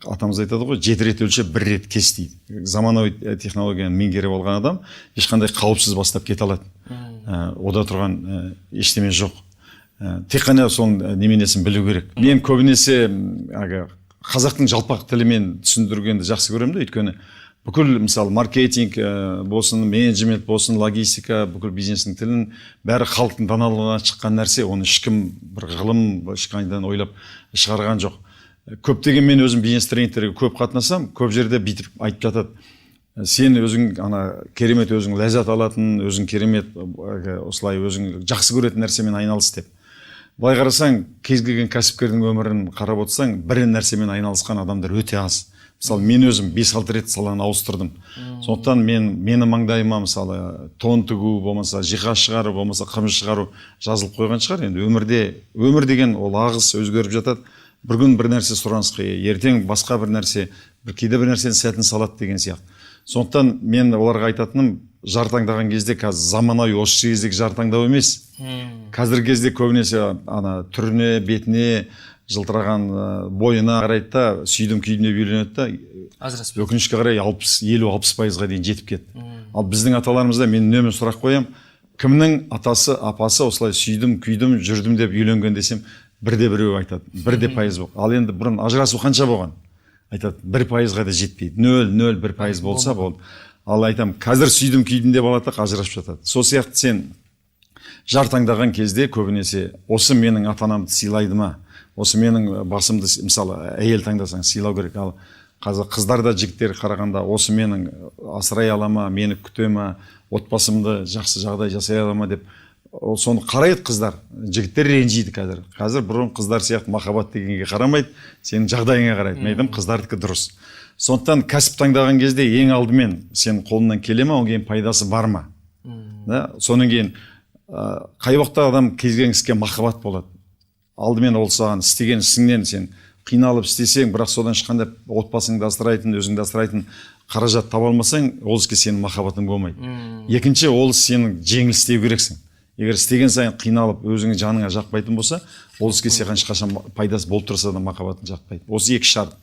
атамыз айтады ғой, 7 рет өлшеп 1 рет кес дейді. Заманауи технологияны меңгеріп алған адам ешқандай қауіпсіз бастап кете алады. Ода тұрған ештеме жоқ. Тек қана соның неменесін білу керек. Мен көбінесе қазақтың жалпақ тілімен түсіндіргенді жақсы көремін, өйткені бүкіл мысалы маркетинг болсын, менеджмент болсын, логистика, бүкіл бизнестің тілін бәрі халықтың даналығынан шыққан нәрсе, оны ешкім бір ғылым ешқайдан ойлап шығарған жоқ. Көптеген мен өзім бизнес тренингтерге көп қатынасам, көп жерде бүйтіп айтып жатады. сен өзің керемет өзің ләззат алатын, өзің керемет осылай өзің жақсы көретін нәрсемен айналыс деп. Былай қарасаң, кез келген кәсіпкердің өмірін қарап отырсаң, бір нәрсемен айналысқан адамдар өте аз. Мысалы, мен өзім 5-6 рет саланы ауыстырдым. Сондықтан мені маңдайыма мысалы тон тігу, болмаса жиһаз шығару, болмаса қымыз шығару жазылып қойған шығар. Енді өмір деген ол ағыс өзгеріп жатады. Бір күн бір нәрсе сұранысқа, ертең басқа бір нәрсе, кейде бір нәрсенің сәтін салады деген сияқты. Сондықтан мен оларға айтатыным, жар таңдаған кезде қазір заманауи осы кездегі жар таңдау емес. Қазіргі кезде көбінесе түріне, бетіне, жылтыраған бойына қарайды да, сүйдім күйдім деп үйленеді да, ажыраспайды. өкінішке қарай 50-60%-ға дейін жетіп кетті. Ал біздің аталарымызда мен үнемі сұрақ қоям, кімнің атасы, апасы осылай сүйдім, күйдім, жүрдім деп үйленген десем, бірде-біреу айтады, 1% бол. Ал енді бұрын ажырасу қанша болған? Айтады, 1%-ға да жетпейді. 0,01% болса болды. Ал айтам, қазір сүйдім күйдім деп алады, ажырасып жатады. Сол сияқты сен жар таңдаған кезде көбінесе осы менің ата-анамды сыйлайды ма? Осы менің басымды, мысалы, әйел таңдасаң сыйлау керек. Ал қазір қыздар да жігіттер қарағанда осы менің асырай ала ма, мені күте ма, отбасымды жақсы жағдай жасай ала ма деп соны қарайды қыздар. Жігіттер ренжиді қазір. Қазір бұрын қыздар сияқты махаббат дегенге қарамайды, сенің жағдайыңа қарайды. Мен айтам, қыздардікі дұрыс. Сондықтан кәсіп таңдаған кезде ең алдымен сен қолынан келе ма, одан кейін пайдасы бар ма? Содан кейін қай уақытта адам кез келген іске махаббат болады. Алдымен ол саған істеген ісіңнен сен қиналып істесең, бірақ содан шыққанда отбасыңды асырайтын, өзіңді асырайтын қаражат таба алмасаң, ол іске сенің махаббатың болмайды. Екінші, ол сенің жеңіл істеу керексің. Егер істеген сайын қиналып, өзіңнің жаныңа жақпайтын болса, ол іске сен ешқашан пайдасы болып тұрса да махаббатың жақпайды. Осы екі шарт.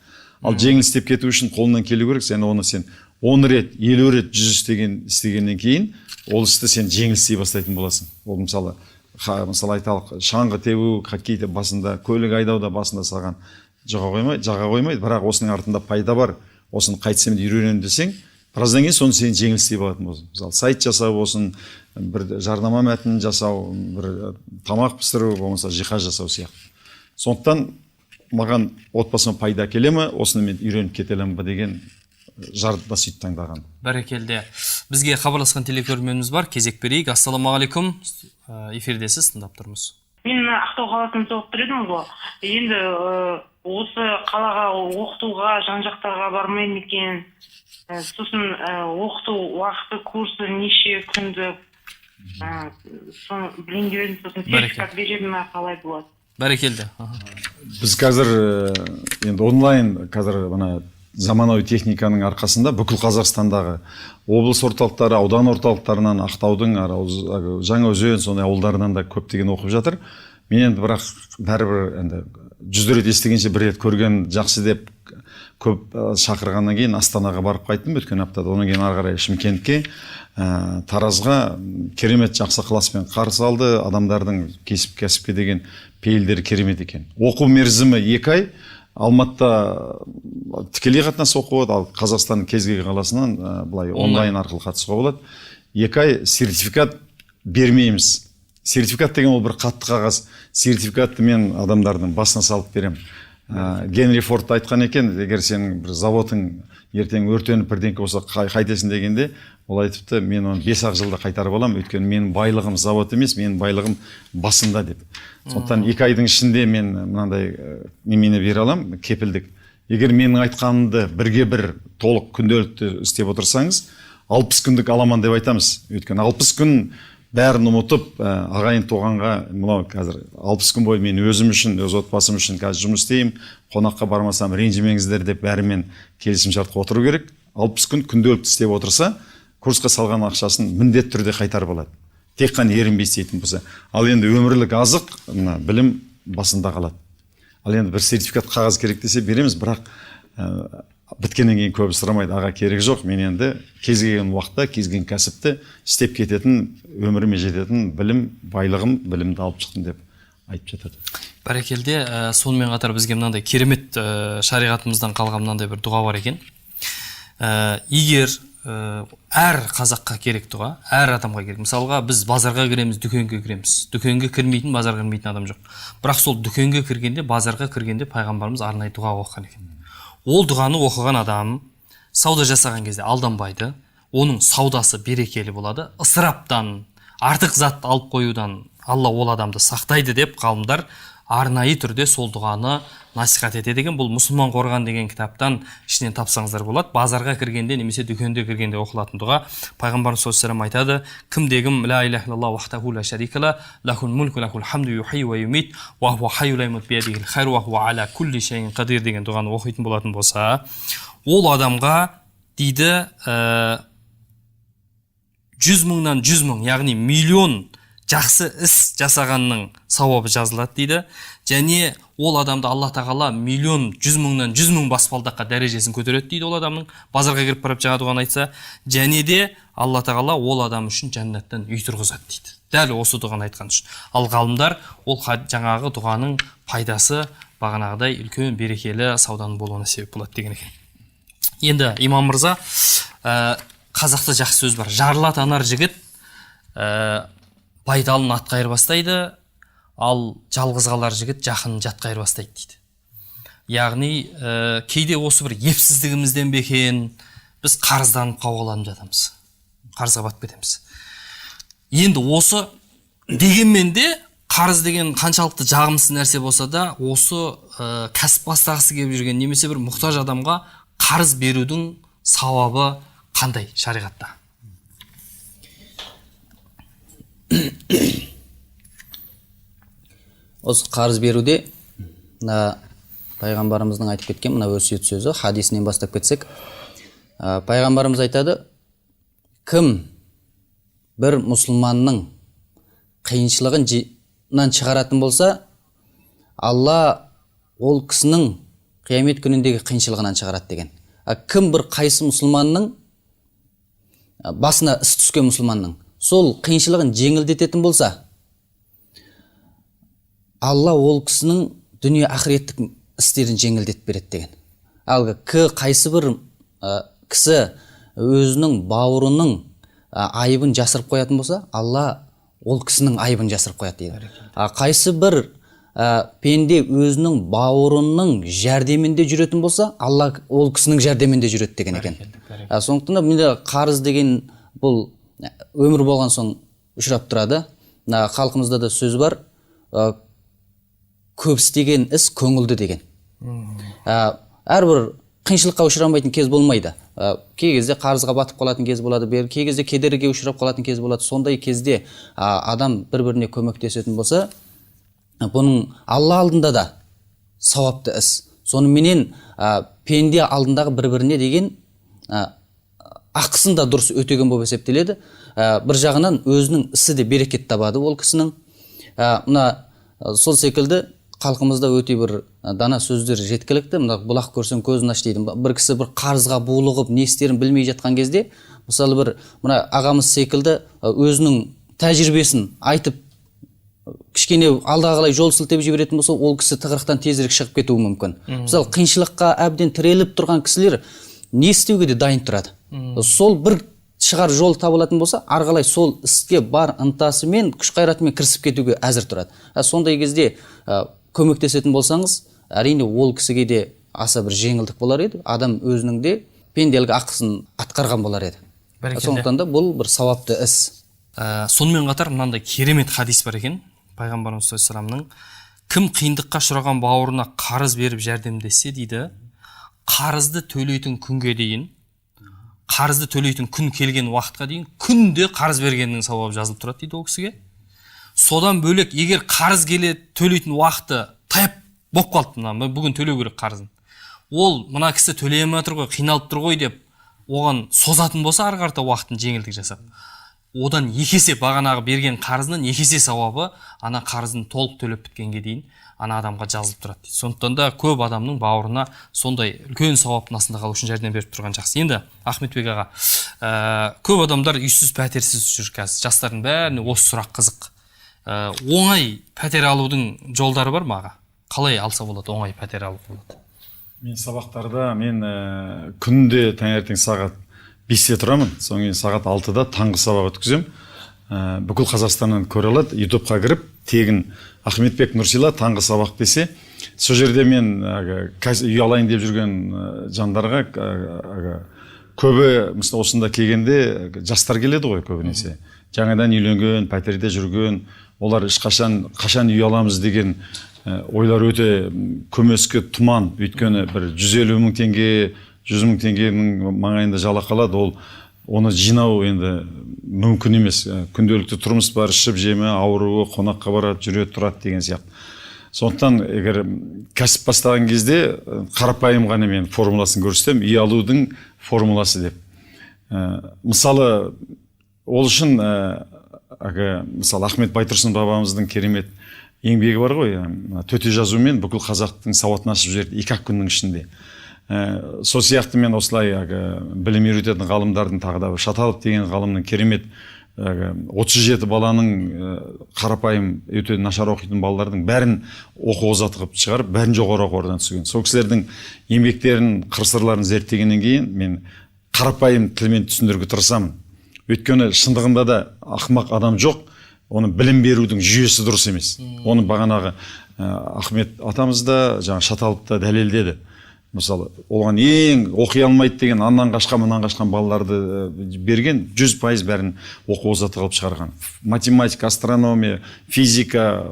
Ал жеңіл істеп кету үшін қолынан келу керек, сен оны 10 рет, 50 рет, 100 істегеннен кейін, ол істі сен жеңіл істей бастайтын боласың. Ол мысалы айталық, шаңғы тебу, хоккейде басында, көлік айдауда басында саған жаға қоймайды, бірақ осының артында пайда бар. Осыны қайтсем де үйренемін десең, біраздан кейін соны сен жеңіл істей алатын болсын. Мысалы, сайт жасау болсын, бір жарнама мәтінін жасау, бір тамақ пісіру, болмаса жиһаз жасау сияқты. Сондықтан маған отбасыма пайда келе ме, осыны мен үйреніп кете аламын ба деген жарды сөйтіп таңдаған. Бәрекелді. Бізге хабарласқан телекөрерменіміз бар, кезек берейік. Ассалаумағалейкум. Эфирдесіз, тыңдап тұрмыз. Мен Ақтау қаласынан соғып едім ғой. Енді осы қалаға оқытуға, жан-жақтарға бармаймын екен. Сосын оқыту уақыты, курсы неше күнді соны білейін деп едім. Сосын сертификат береді ме, қалай болады? Бәрекелді. Біз қазір енді онлайн қазір заманауи техниканың арқасында бүкіл Қазақстандағы облыс орталықтары, аудан орталықтарынан, Ақтаудың, Жаңаөзен, сондай ауылдарынан да көптеген оқып жатыр. Мен енді бірақ бәрібір енді 100 рет естігенше бір рет көрген жақсы деп көп шақырғаннан кейін Астанаға барып қайттым өткен аптада. Онан кейін ары қарай Шымкентке, Таразға керемет жақсы ықыласпен қарсы алды. Адамдардың кәсіпке деген пейілдері керемет екен. Оқу мерзімі 2 ай. Алматыда тікелей қатынас оқуды, ал Қазақстанның кез келген қаласынан былай онлайн арқылы қатысуға болады. 2 ай сертификат бермейміз. Сертификат деген ол бір қатты қағаз. Сертификатты мен адамдардың басына салып берем. Генри Форд айтқан екен, егер сенің бір заводың ертең өртеніп бірдеңке болса қайтесің дегенде, ол айтыпты, мен оны 5-ақ жылда қайтарып аламын, өйткені менің байлығым завод емес, менің байлығым басында деп. Сондықтан 2 айдың ішінде мен мынандай немене бере аламын, кепілдік. Егер менің айтқанымды бірге бір толық күнделікті істеп отырсаңыз, 60 күндік аламан деп айтамыз. Өйткені 60 күн бәрін ұмытып, ағайын туғанға, мынау қазір 60 күн бойы мен өзім үшін, өз отбасым үшін қазір жұмыс істеймін, қонаққа бармасам ренжімеңіздер деп бәрімен келісімшартқа отыру керек. 60 күн күнделікті істеп отырса, курсқа салған ақшасын міндетті түрде қайтарып алады. Тек қана ерінбей істейтін болса. Ал енді өмірлік азық, білім басында қалады. Ал енді бір сертификат қағаз керек десе береміз, бірақ біткеннен кейін көбі сұрамайды, аға керек жоқ, мен енді кез келген уақытта, кез келген кәсіпті істеп кететін, өміріме жететін білім, байлығым, білімді алып шықтым деп айтып жатады. Бәрекелде, сонымен қатар бізге мынандай керемет шариғатымыздан қалған мынандай бір дұға бар екен. Егер әр қазаққа керек дұға, әр адамға керек. Мысалға біз базарға кіреміз, дүкенге кіреміз. Дүкенге кірмейтін, базарға кірмейтін адам жоқ. Бірақ сол дүкенге кіргенде, базарға кіргенде пайғамбарымыз арнайы дұға оқыған екен. Ол дұғаны оқыған адам сауда жасаған кезде алданбайды, оның саудасы берекелі болады, ысыраптан, артық затты алып қоюдан Алла ол адамды сақтайды деп ғалымдар арнайы түрде сол дұғаны насихат етеді екен. Бұл мұсылман қорған деген кітаптан ішінен тапсаңыздар болады. Базарға кіргенде немесе дүкенде кіргенде оқылатын дұға. Пайғамбарымыз саллаллаху алейхи ва саллям айтады: кімде-кім ла иляха иллаллаху вахдаху ла шарика ла, лахул мульку ва лахул хамду юхйи ва юмит ва хуа хайю ла ямут биядихил хайр ва хуа аля кулли шайин қадир деген дұғаны оқитын болатын болса, ол адамға дейді 100 мыңнан 100 мың, яғни миллион жақсы іс жасағанның сауабы жазылады дейді. Және ол адамды Алла тағала миллион 100 мыңнан 100 мың баспалдаққа дәрежесін көтереді дейді ол адамның. Базарға кіріп барып жаңа дұғаны айтса, және де Алла тағала ол адам үшін жәннаттан үй тұрғызады дейді. Дәл осы дұғаны айтқан үшін. Ал ғалымдар ол жаңағы дұғаның пайдасы бағанағыдай үлкен берекелі сауданың болуына себеп болады деген екен. Енді имам мырза, қазақта жақсы сөз бар: жарылатанар жігіт байдалын атқайыр бастайды, ал жалғыз қалар жігіт жақынын жатқайыр бастайды дейді. Яғни кейде осы бір епсіздігімізден бе екен, біз қарызданып қауғаланып жатамыз, қарызға батып кетеміз. Енді осы дегенмен де қарыз деген қаншалықты жағымсыз нәрсе болса да, осы кәсіп бастағысы келіп жүрген немесе бір мұқтаж адамға қарыз берудің сауабы қандай шариғатта? Осы қарыз беруде пайғамбарымыздың айтып кеткен мына өсиет сөзі хадисінен бастап кетсек, пайғамбарымыз айтады: кім бір мұсылманның қиыншылығынан шығаратын болса, Алла ол кісінің қиямет күніндегі қиыншылығынан шығарады деген. Кім бір қайсы мұсылманның басына іс түскен мұсылманның сол қиыншылығын жеңілдететін болса, Алла ол кісінің дүние ақыреттік істерін жеңілдетіп береді деген. Алғы қайсы бір кісі өзінің бауырының айыбын жасырып қоятын болса, Алла ол кісінің айыбын жасырып қояды дейді. Қайсы бір пенде өзінің бауырының жәрдемінде жүретін болса, Алла ол кісінің жәрдемінде жүреді деген екен. Сондықтан да қарыз деген бұл өмір болған соң ұшырап тұрады. Халқымызда да сөз бар: көп істеген іс көңілді деген. Әрбір қиыншылыққа ұшырамайтын кез болмайды. Кей кезде қарызға батып қалатын кез болады, кей кезде кедергіге ұшырап қалатын кез болады. Сондай кезде адам бір-біріне көмектесетін болса, бұның Алла алдында да сауапты іс. Соныменен пенде алдындағы бір-біріне деген ақысын да дұрыс өтеген болып есептеледі. Бір жағынан өзінің ісі де берекет табады ол кісінің. Сол секілді халқымызда өте бір дана сөздер жеткілікті. Бұлақ көрсең көзін аш дейді. Бір кісі бір қарызға булығып не істерін білмей жатқан кезде, мысалы бір мына ағамыз секілді өзінің тәжірибесін айтып кішкене алға қалай жол сілтеп жіберетін болса, ол кісі тығырықтан тезірек шығып кетуі мүмкін. Мысалы қиыншылыққа әбден тіреліп тұрған кісілер не істеуге де дайын тұрады. Сол бір шығар жол табылатын болса, арғалай сол іске бар ынтасымен, күш қайратымен кірісіп кетуге әзір тұрады. Сондай кезде көмектесетін болсаңыз, әрине ол кісіге де аса бір жеңілдік болар еді. Адам өзінің де пенделік ақысын атқарған болар еді. Сондықтан да бұл бір сауапты іс. Сонымен қатар мынандай керемет хадис бар екен пайғамбарымыз саллаллаху алейхи ва саллямның: кім қиындыққа ұшыраған бауырына қарыз беріп жәрдемдесе дейді, қарызды төлейтін күнге дейін, қарызды төлейтін күн келген уақытқа дейін күнде қарыз бергеннің сауабы жазылып тұрады дейді ол кісіге. Содан бөлек, егер қарыз келе төлейтін уақыты таяп болып қалды, бүгін төлеу керек қарызын, ол мына кісі төлей алмай отыр ғой, қиналып тұр ғой деп оған созатын болса, ары қарата уақытын жеңілдік жасап, одан екесе бағанағы берген қарызынан екесе сауабы ана қарызын толық төлеп біткенге дейін ана адамға жазылып тұрады дейді. Сондықтан да көп адамның бауырына сондай үлкен сауаптың астында қалу үшін жәрдем беріп тұрған жақсы. Енді Ахметбек аға, көп адамдар үйсіз пәтерсіз жүр қазір. Жастардың бәріне осы сұрақ қызық. Оңай пәтер алудың жолдары бар ма аға? Қалай алса болады, оңай пәтер алуға болады? Мен сабақтарда күнде таңертең сағат 5-те тұрамын. Соң кейін сағат 6-да таңғы сабақ өткіземін. Бүкіл Қазақстаннан көре алады. ютубқа кіріп, тегін Ахметбек Нұрсила таңғы сабақ десе, сол жерде мен үй алайын деп жүрген жандарға көбі мысалы осында келгенде жастар келеді ғой көбінесе. Жаңадан үйленген, пәтерде жүрген, олар қашан үй аламыз деген ойлар өте көмескі тұман. Өйткені бір 150 мың теңге, 100 мың теңгенің маңайында жалақы алады, оны жинау енді мүмкін емес. Күнделікті тұрмыс бар, ішіп жеме, ауруы, қонаққа барады, жүреді, тұрады деген сияқты. Сондықтан егер кәсіп бастаған кезде қарапайым ғана мен формуласын көрсетем, үй алудың формуласы деп. Мысалы, ол үшін мысалы Ахмет Байтұрсын бабамыздың керемет еңбегі бар ғой, төте жазумен бүкіл қазақтың сауатын ашып жіберді 2-ақ күннің ішінде. Сол сияқты мен осылай білім үйрететін ғалымдардың, тағы да Шаталов деген ғалымның керемет 37 баланың қарапайым өте нашар оқитын балалардың бәрін оқу озаты қылып шығарып, бәрін жоғары оқу орнынан түсірген. Сол кісілердің еңбектерін, қыр-сырларын зерттегеннен кейін мен қарапайым тілмен түсіндіруге тырысамын. Өйткені шындығында да ақымақ адам жоқ, оны білім берудің жүйесі дұрыс емес. Оны бағанағы Ахмет атамыз да, жаңа Шаталов та дәлелдеді. Мысалы, оған ең оқи алмайды деген аннан қашқан, мынан қашқан балаларды берген 100% бәрін оқу озаты қылып шығарған. Математика, астрономия, физика,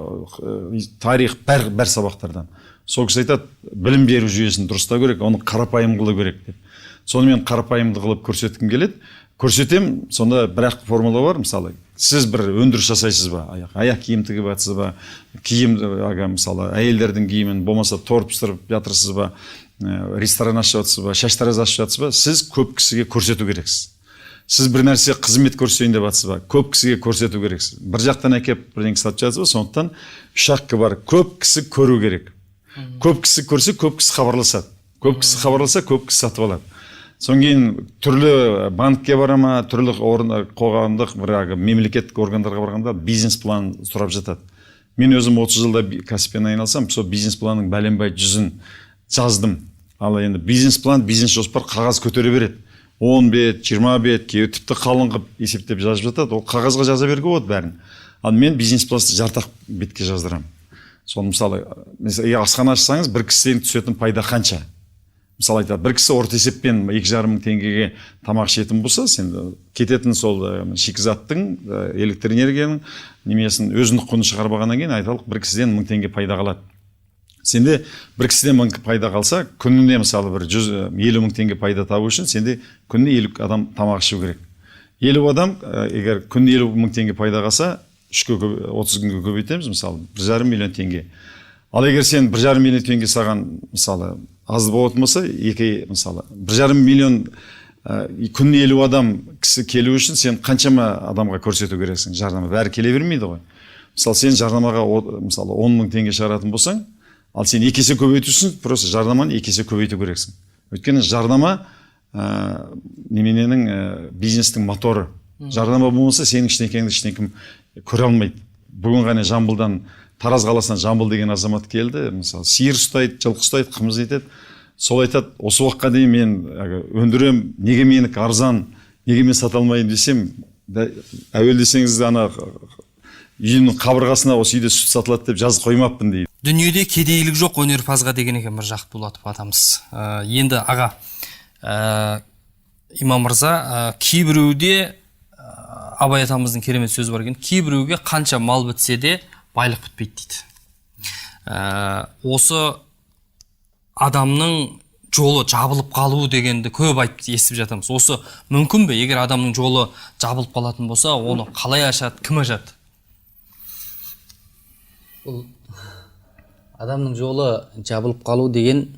тарих бәр сабақтардан. Сол кісі айтады, білім беру жүйесін дұрыстау керек, оны қарапайым қылу керек деп. Соны мен қарапайымды қылып көрсеткім келеді. Көрсетем, сонда бір-ақ формула бар, мысалы, сіз бір өндіріс жасайсыз ба, аяқ киім тігіп жатсыз ба, киім, мысалы, әйелдердің киімін, болмаса торт пісіріп жатырсыз ба, ресторан ашып жатсыз ба, шаштараз ашып жатсыз ба, сіз көп кісіге көрсету керексіз. Сіз бір нәрсе қызмет көрсетейін деп жатсыз ба, көп кісіге көрсету керексіз. Бір жақтан әкеп бірдеңе сатып жатсыз ба, сондықтан үш ақы бар, көп кісі көру керек. Көп кісі көрсе, көп кісі хабарласады. Көп кісі хабарласа, көп кісі сатып алады. Содан кейін түрлі банкке барама, түрлі қоғамдық мемлекеттік органдарға барғанда бизнес план сұрап жатады. Мен өзім 30 жылда кәсіппен айналсам, сол бизнес планның бәленбай 100-ін жаздым. Ал енді бизнес план, бизнес жоспар қағаз көтере береді. 10 бет, 20 бет, кейі тіпті қалың қып есептеп жазып жатады. Ол қағазға жаза берге болады бәрін. Ал мен бизнес планды жартақ бетке жаздырам. Сол мысалы, асхана ашсаңыз, бір кісіден түсетін пайда қанша? Мысалы айтады, бір кісі орта есеппен 2,5 мың теңгеге тамақ ішетін болса, сен кететін сол шикізаттың, электр энергияның немесін өзіндік құнын шығарбағаннан кейін айталық бір кісіден 1000 теңге пайда қалады. Сенде бір кісіден 1000 пайда қалса, күніне мысалы бір 150 мың теңге пайда табу үшін сенде күніне 50 адам тамақ ішу керек. 50 адам, егер күніне 50 мың теңге пайда қалса, 30 күнге көбейтеміз, мысалы 1,5 миллион теңге. Ал егер сен 1,5 миллион теңге саған, мысалы, аз болатын болса, мысалы 1,5 миллион күніне 50 адам кісі келу үшін сен қаншама адамға көрсету керексің жарнама. Бәрі келе бермейді ғой. Мысалы сен жарнамаға мысалы 10 мың теңге шығаратын болсаң, ал сен 2 есе көбейту үшін просто жарнаманы 2 есе көбейту керексің. Өйткені жарнама немененің бизнестің моторы. Жарнама болмаса сенің ішінекеңді ішінекім көре алмайды. Бүгін ғана Жамбылдан, Тараз қаласынан Жамбыл деген азамат келді. Мысалы сиыр ұстайды, жылқы ұстайды, қымыз етеді. Сол айтады, осы уақытқа дейін мен өндірем, неге менікі арзан, неге мен сата алмайын десем, әуел десеңіз ана үйінің қабырғасына осы үйде сүт сатылады деп жазып қоймаппын дейді. Дүниеде кедейлік жоқ өнерпазға деген екен Міржақып Дулатов атамыз. Енді аға, имам мырза, кейбіреуде Абай атамыздың керемет сөзі бар екен, кейбіреуге қанша мал бітсе де байлық бітпейді дейді. Осы адамның жолы жабылып қалуы дегенді көп естіп жатамыз. Осы мүмкін бе? Егер адамның жолы жабылып қалатын болса, оны қалай ашады, кім ашады? Бұл адамның жолы жабылып қалу деген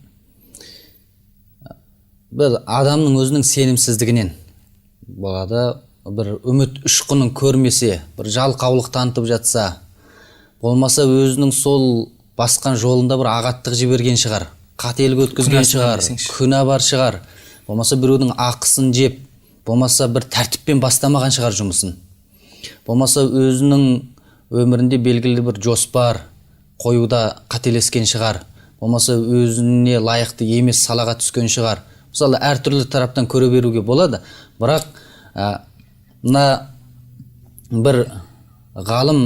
бір адамның өзінің сенімсіздігінен болады. Бір үміт ұшқынын көрмесе, бір жалқаулық танытып жатса, болмаса өзінің сол басқан жолында бір ағаттық жіберген шығар, қателік өткізген шығар, күнә бар шығар, болмаса біреудің ақысын жеп, болмаса бір тәртіппен бастамаған шығар жұмысын, болмаса өзінің өмірінде белгілі бір жоспар қоюда қателескен шығар, болмаса өзіне лайықты емес салаға түскен шығар. Мысалы әртүрлі тараптан көре беруге болады, бірақ мына бір ғалым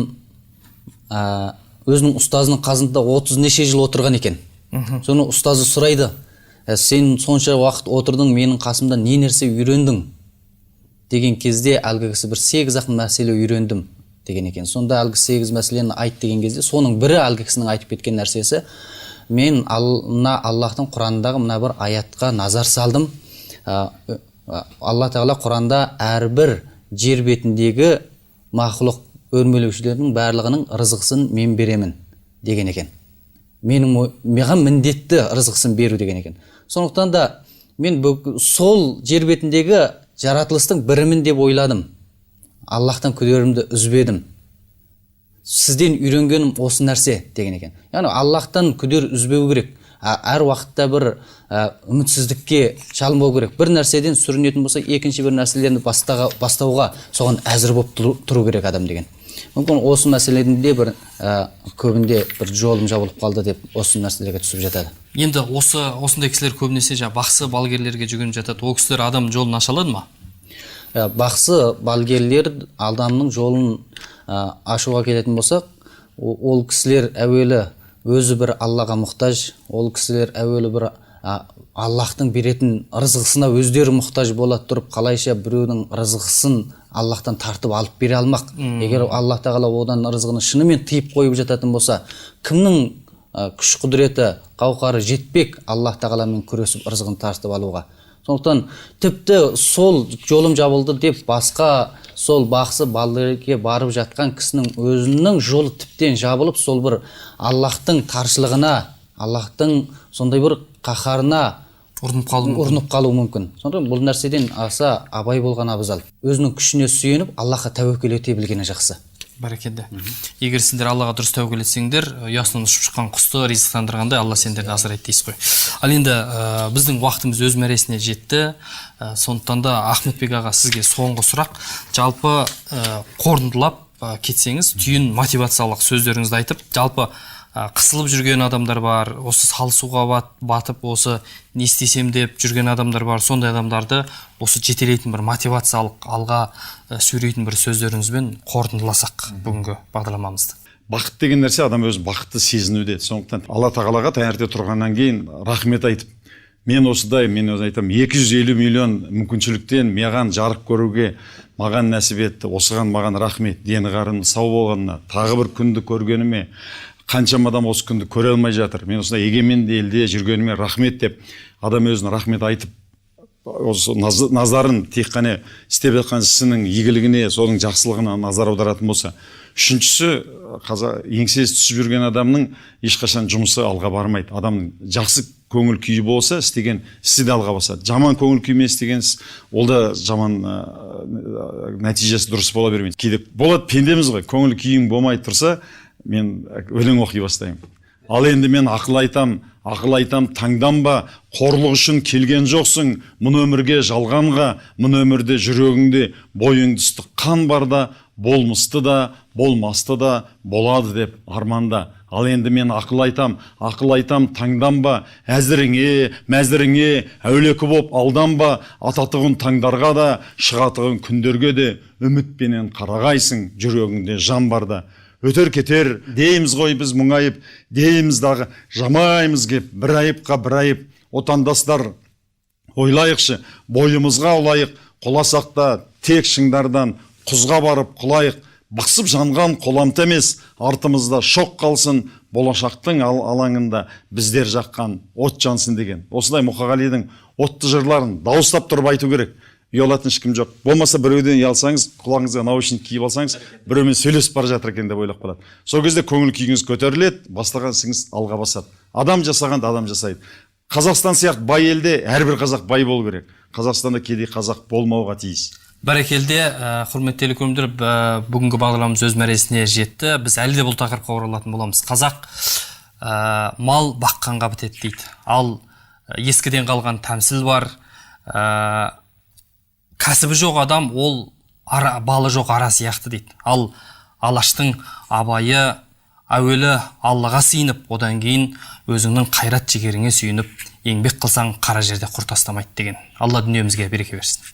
өзінің ұстазының қасында 30 неше жыл отырған екен. Соны ұстазы сұрайды, сен сонша уақыт отырдың, менің қасымда не нәрсе үйрендің деген кезде әлгі кісі бір 8 мәселе үйрендім деген екен. Сонда әлгі 8 мәселені айт деген кезде соның бірі әлгі кісінің айтып кеткен нәрсесі, мен Аллахтың Құранындағы мына бір аятқа назар салдым. Алла Тағала Құранда әрбір жер бетіндегі мақұлық өрмелеушілердің барлығының рызықсын мен беремін деген екен. Маған міндетті рызықсын беру деген екен. Сондықтан да мен сол жер бетіндегі жаратылыстың бірімін деп ойладым. Аллахтан күдерімді үзбедім. Сізден үйренгенім осы нәрсе деген екен. Яғни Аллахтан күдер үзбеу керек. Әр уақытта бір үмітсіздікке шалынбау керек. Бір нәрседен сүрінетін болса, екінші бір нәрселерді бастауға соған әзір болып тұру керек адам деген. Мүмкін осы мәселеде бір көбінде бір жолым жабылып қалды деп осы нәрселерге түсіп жатады. Енді осындай кісілер көбінесе бақсы балгерлерге жүгініп жатады. Ол кісілер адам жолын аша алады ма? Бақсы балгерлер адамның жолын ашуға келетін болсақ, ол кісілер әуелі өзі бір Аллаға мұқтаж, ол кісілер әуелі бір Аллахтың беретін рызықсына өздері мұқтаж бола тұрып, қалайша біреудің рызықсын Аллахтан тартып алып бере алмақ. Егер Аллах Тағала одан рызығын шынымен тыйып қойып жататын болса, кімнің күш құдіреті, қауқары жетпек Аллах Тағаламен күресіп рызығын тартып алуға. Сондықтан тіпті сол жолым жабылды деп басқа сол бақсы балгерге барып жатқан кісінің өзінің жолы тіптен жабылып, сол бір Аллахтың таршылығына, Аллахтың сондай бір қаһарына ұрынып қалу мүмкін. Сондықтан бұл нәрседен аса абай болған абзал. Өзінің күшіне сүйеніп, Аллахқа тәуекел ете білгені жақсы. Бәрекелді. Егер сендер Аллаға дұрыс тәуекел етсеңдер, ұясынан ұшып шыққан құсты ризықтандырғандай Алла сендерді асырайды дейсіз ғой. Ал енді біздің уақытымыз өз мәресіне жетті. Сондықтан да Ахметбек аға, сізге соңғы сұрақ. Жалпы қорытындылап кетсеңіз, түйін мотивациялық сөздеріңізді айтып, жалпы қысылып жүрген адамдар бар, осы салысуға батып, осы не істесем деп жүрген адамдар бар. Сондай адамдарды осы жетелейтін бір мотивациялық, алға сүйрейтін бір сөздеріңізбен қорытындыласақ бүгінгі бағдарламамызды. Бақыт деген нәрсе адам өзі бақытты сезінуде. Сондықтан Алла Тағалаға таңертең тұрғаннан кейін рахмет айтып, мен осыдай, мен өзі айтам, 250 миллион мүмкіншіліктен маған жарық көруге маған нәсіп етті. Осыған маған рахмет, дені қарын сау болғанына, тағы бір күнді көргеніме, қаншама адам осы күнді көре алмай жатыр. Мен осындай егеменді елде жүргеніме рахмет деп, адам өзіне рахмет айтып, осы назарын тек қана істеп жатқан ісінің игілігіне, соның жақсылығына назар аударатын болса. Үшіншісі, еңсесі түсіп жүрген адамның ешқашан жұмысы алға бармайды. Адамның жақсы көңіл күйі болса, істеген ісі де алға басады. Жаман көңіл күймен істеген іс, ол да жаман нәтижесі дұрыс бола бермейді. Кейде болады, пендеміз ғой, көңіл күйің болмай тұрса, мен өлең оқи бастаймын. Ал енді мен ақыл айтам, таңданба, қорлық үшін келген жоқсың, мұны өмірге жалғанға, мұны өмірде жүрегіңде бойыңды ыстық қан барда, болмысты да, болмасты да болады деп арманда. Ал енді мен ақыл айтам, таңданба, әзіріңе, мәзіріңе, әулекі боп алданба, ататығын таңдарға да, шығатығын күндерге де, үмітпенен қарағайсың, жүрегіңде жан барда. Өтер кетер дейміз ғой біз мұңайып, дейміз дағы жамаймыз кеп, бір айыпқа бір айып, отандастар ойлайықшы, бойымызға олайық, құласақ та тек шыңдардан құзға барып құлайық, бақсып жанған қоламты емес, артымызда шоқ қалсын, болашақтың алаңында біздер жаққан от жансын деген. Осындай Мұқағалидың отты жырларын дауыстап тұрып айту керек. Ұялатын ешкім жоқ. Болмаса біреуден ұялсаңыз, құлағыңызға наушник киіп алсаңыз, біреумен сөйлесіп бара жатыр екен деп ойлап қалады. Сол кезде көңіл күйіңіз көтеріледі, бастаған ісіңіз алға басады. Адам жасағанды адам жасайды. Қазақстан сияқты бай елде әрбір қазақ бай болу керек. Қазақстанда кедей қазақ болмауға тиіс. Бәрекелде, құрметті телекөрермендер, бүгінгі бағдарламамыз өз мәресіне жетті. Біз әлі де бұл тақырыпқа оралатын боламыз. Қазақ мал баққанға бітеді дейді. Ал ескіден қалған тәмсіл бар. Кәсібі жоқ адам, ол балы жоқ ара сияқты дейді. Ал Алаштың абайы әуелі Аллаға сыйынып, одан кейін өзіңнің қайрат жігеріңе сүйініп, еңбек қылсаң қара жерде құр тастамайды деген. Алла дүниемізге береке берсін.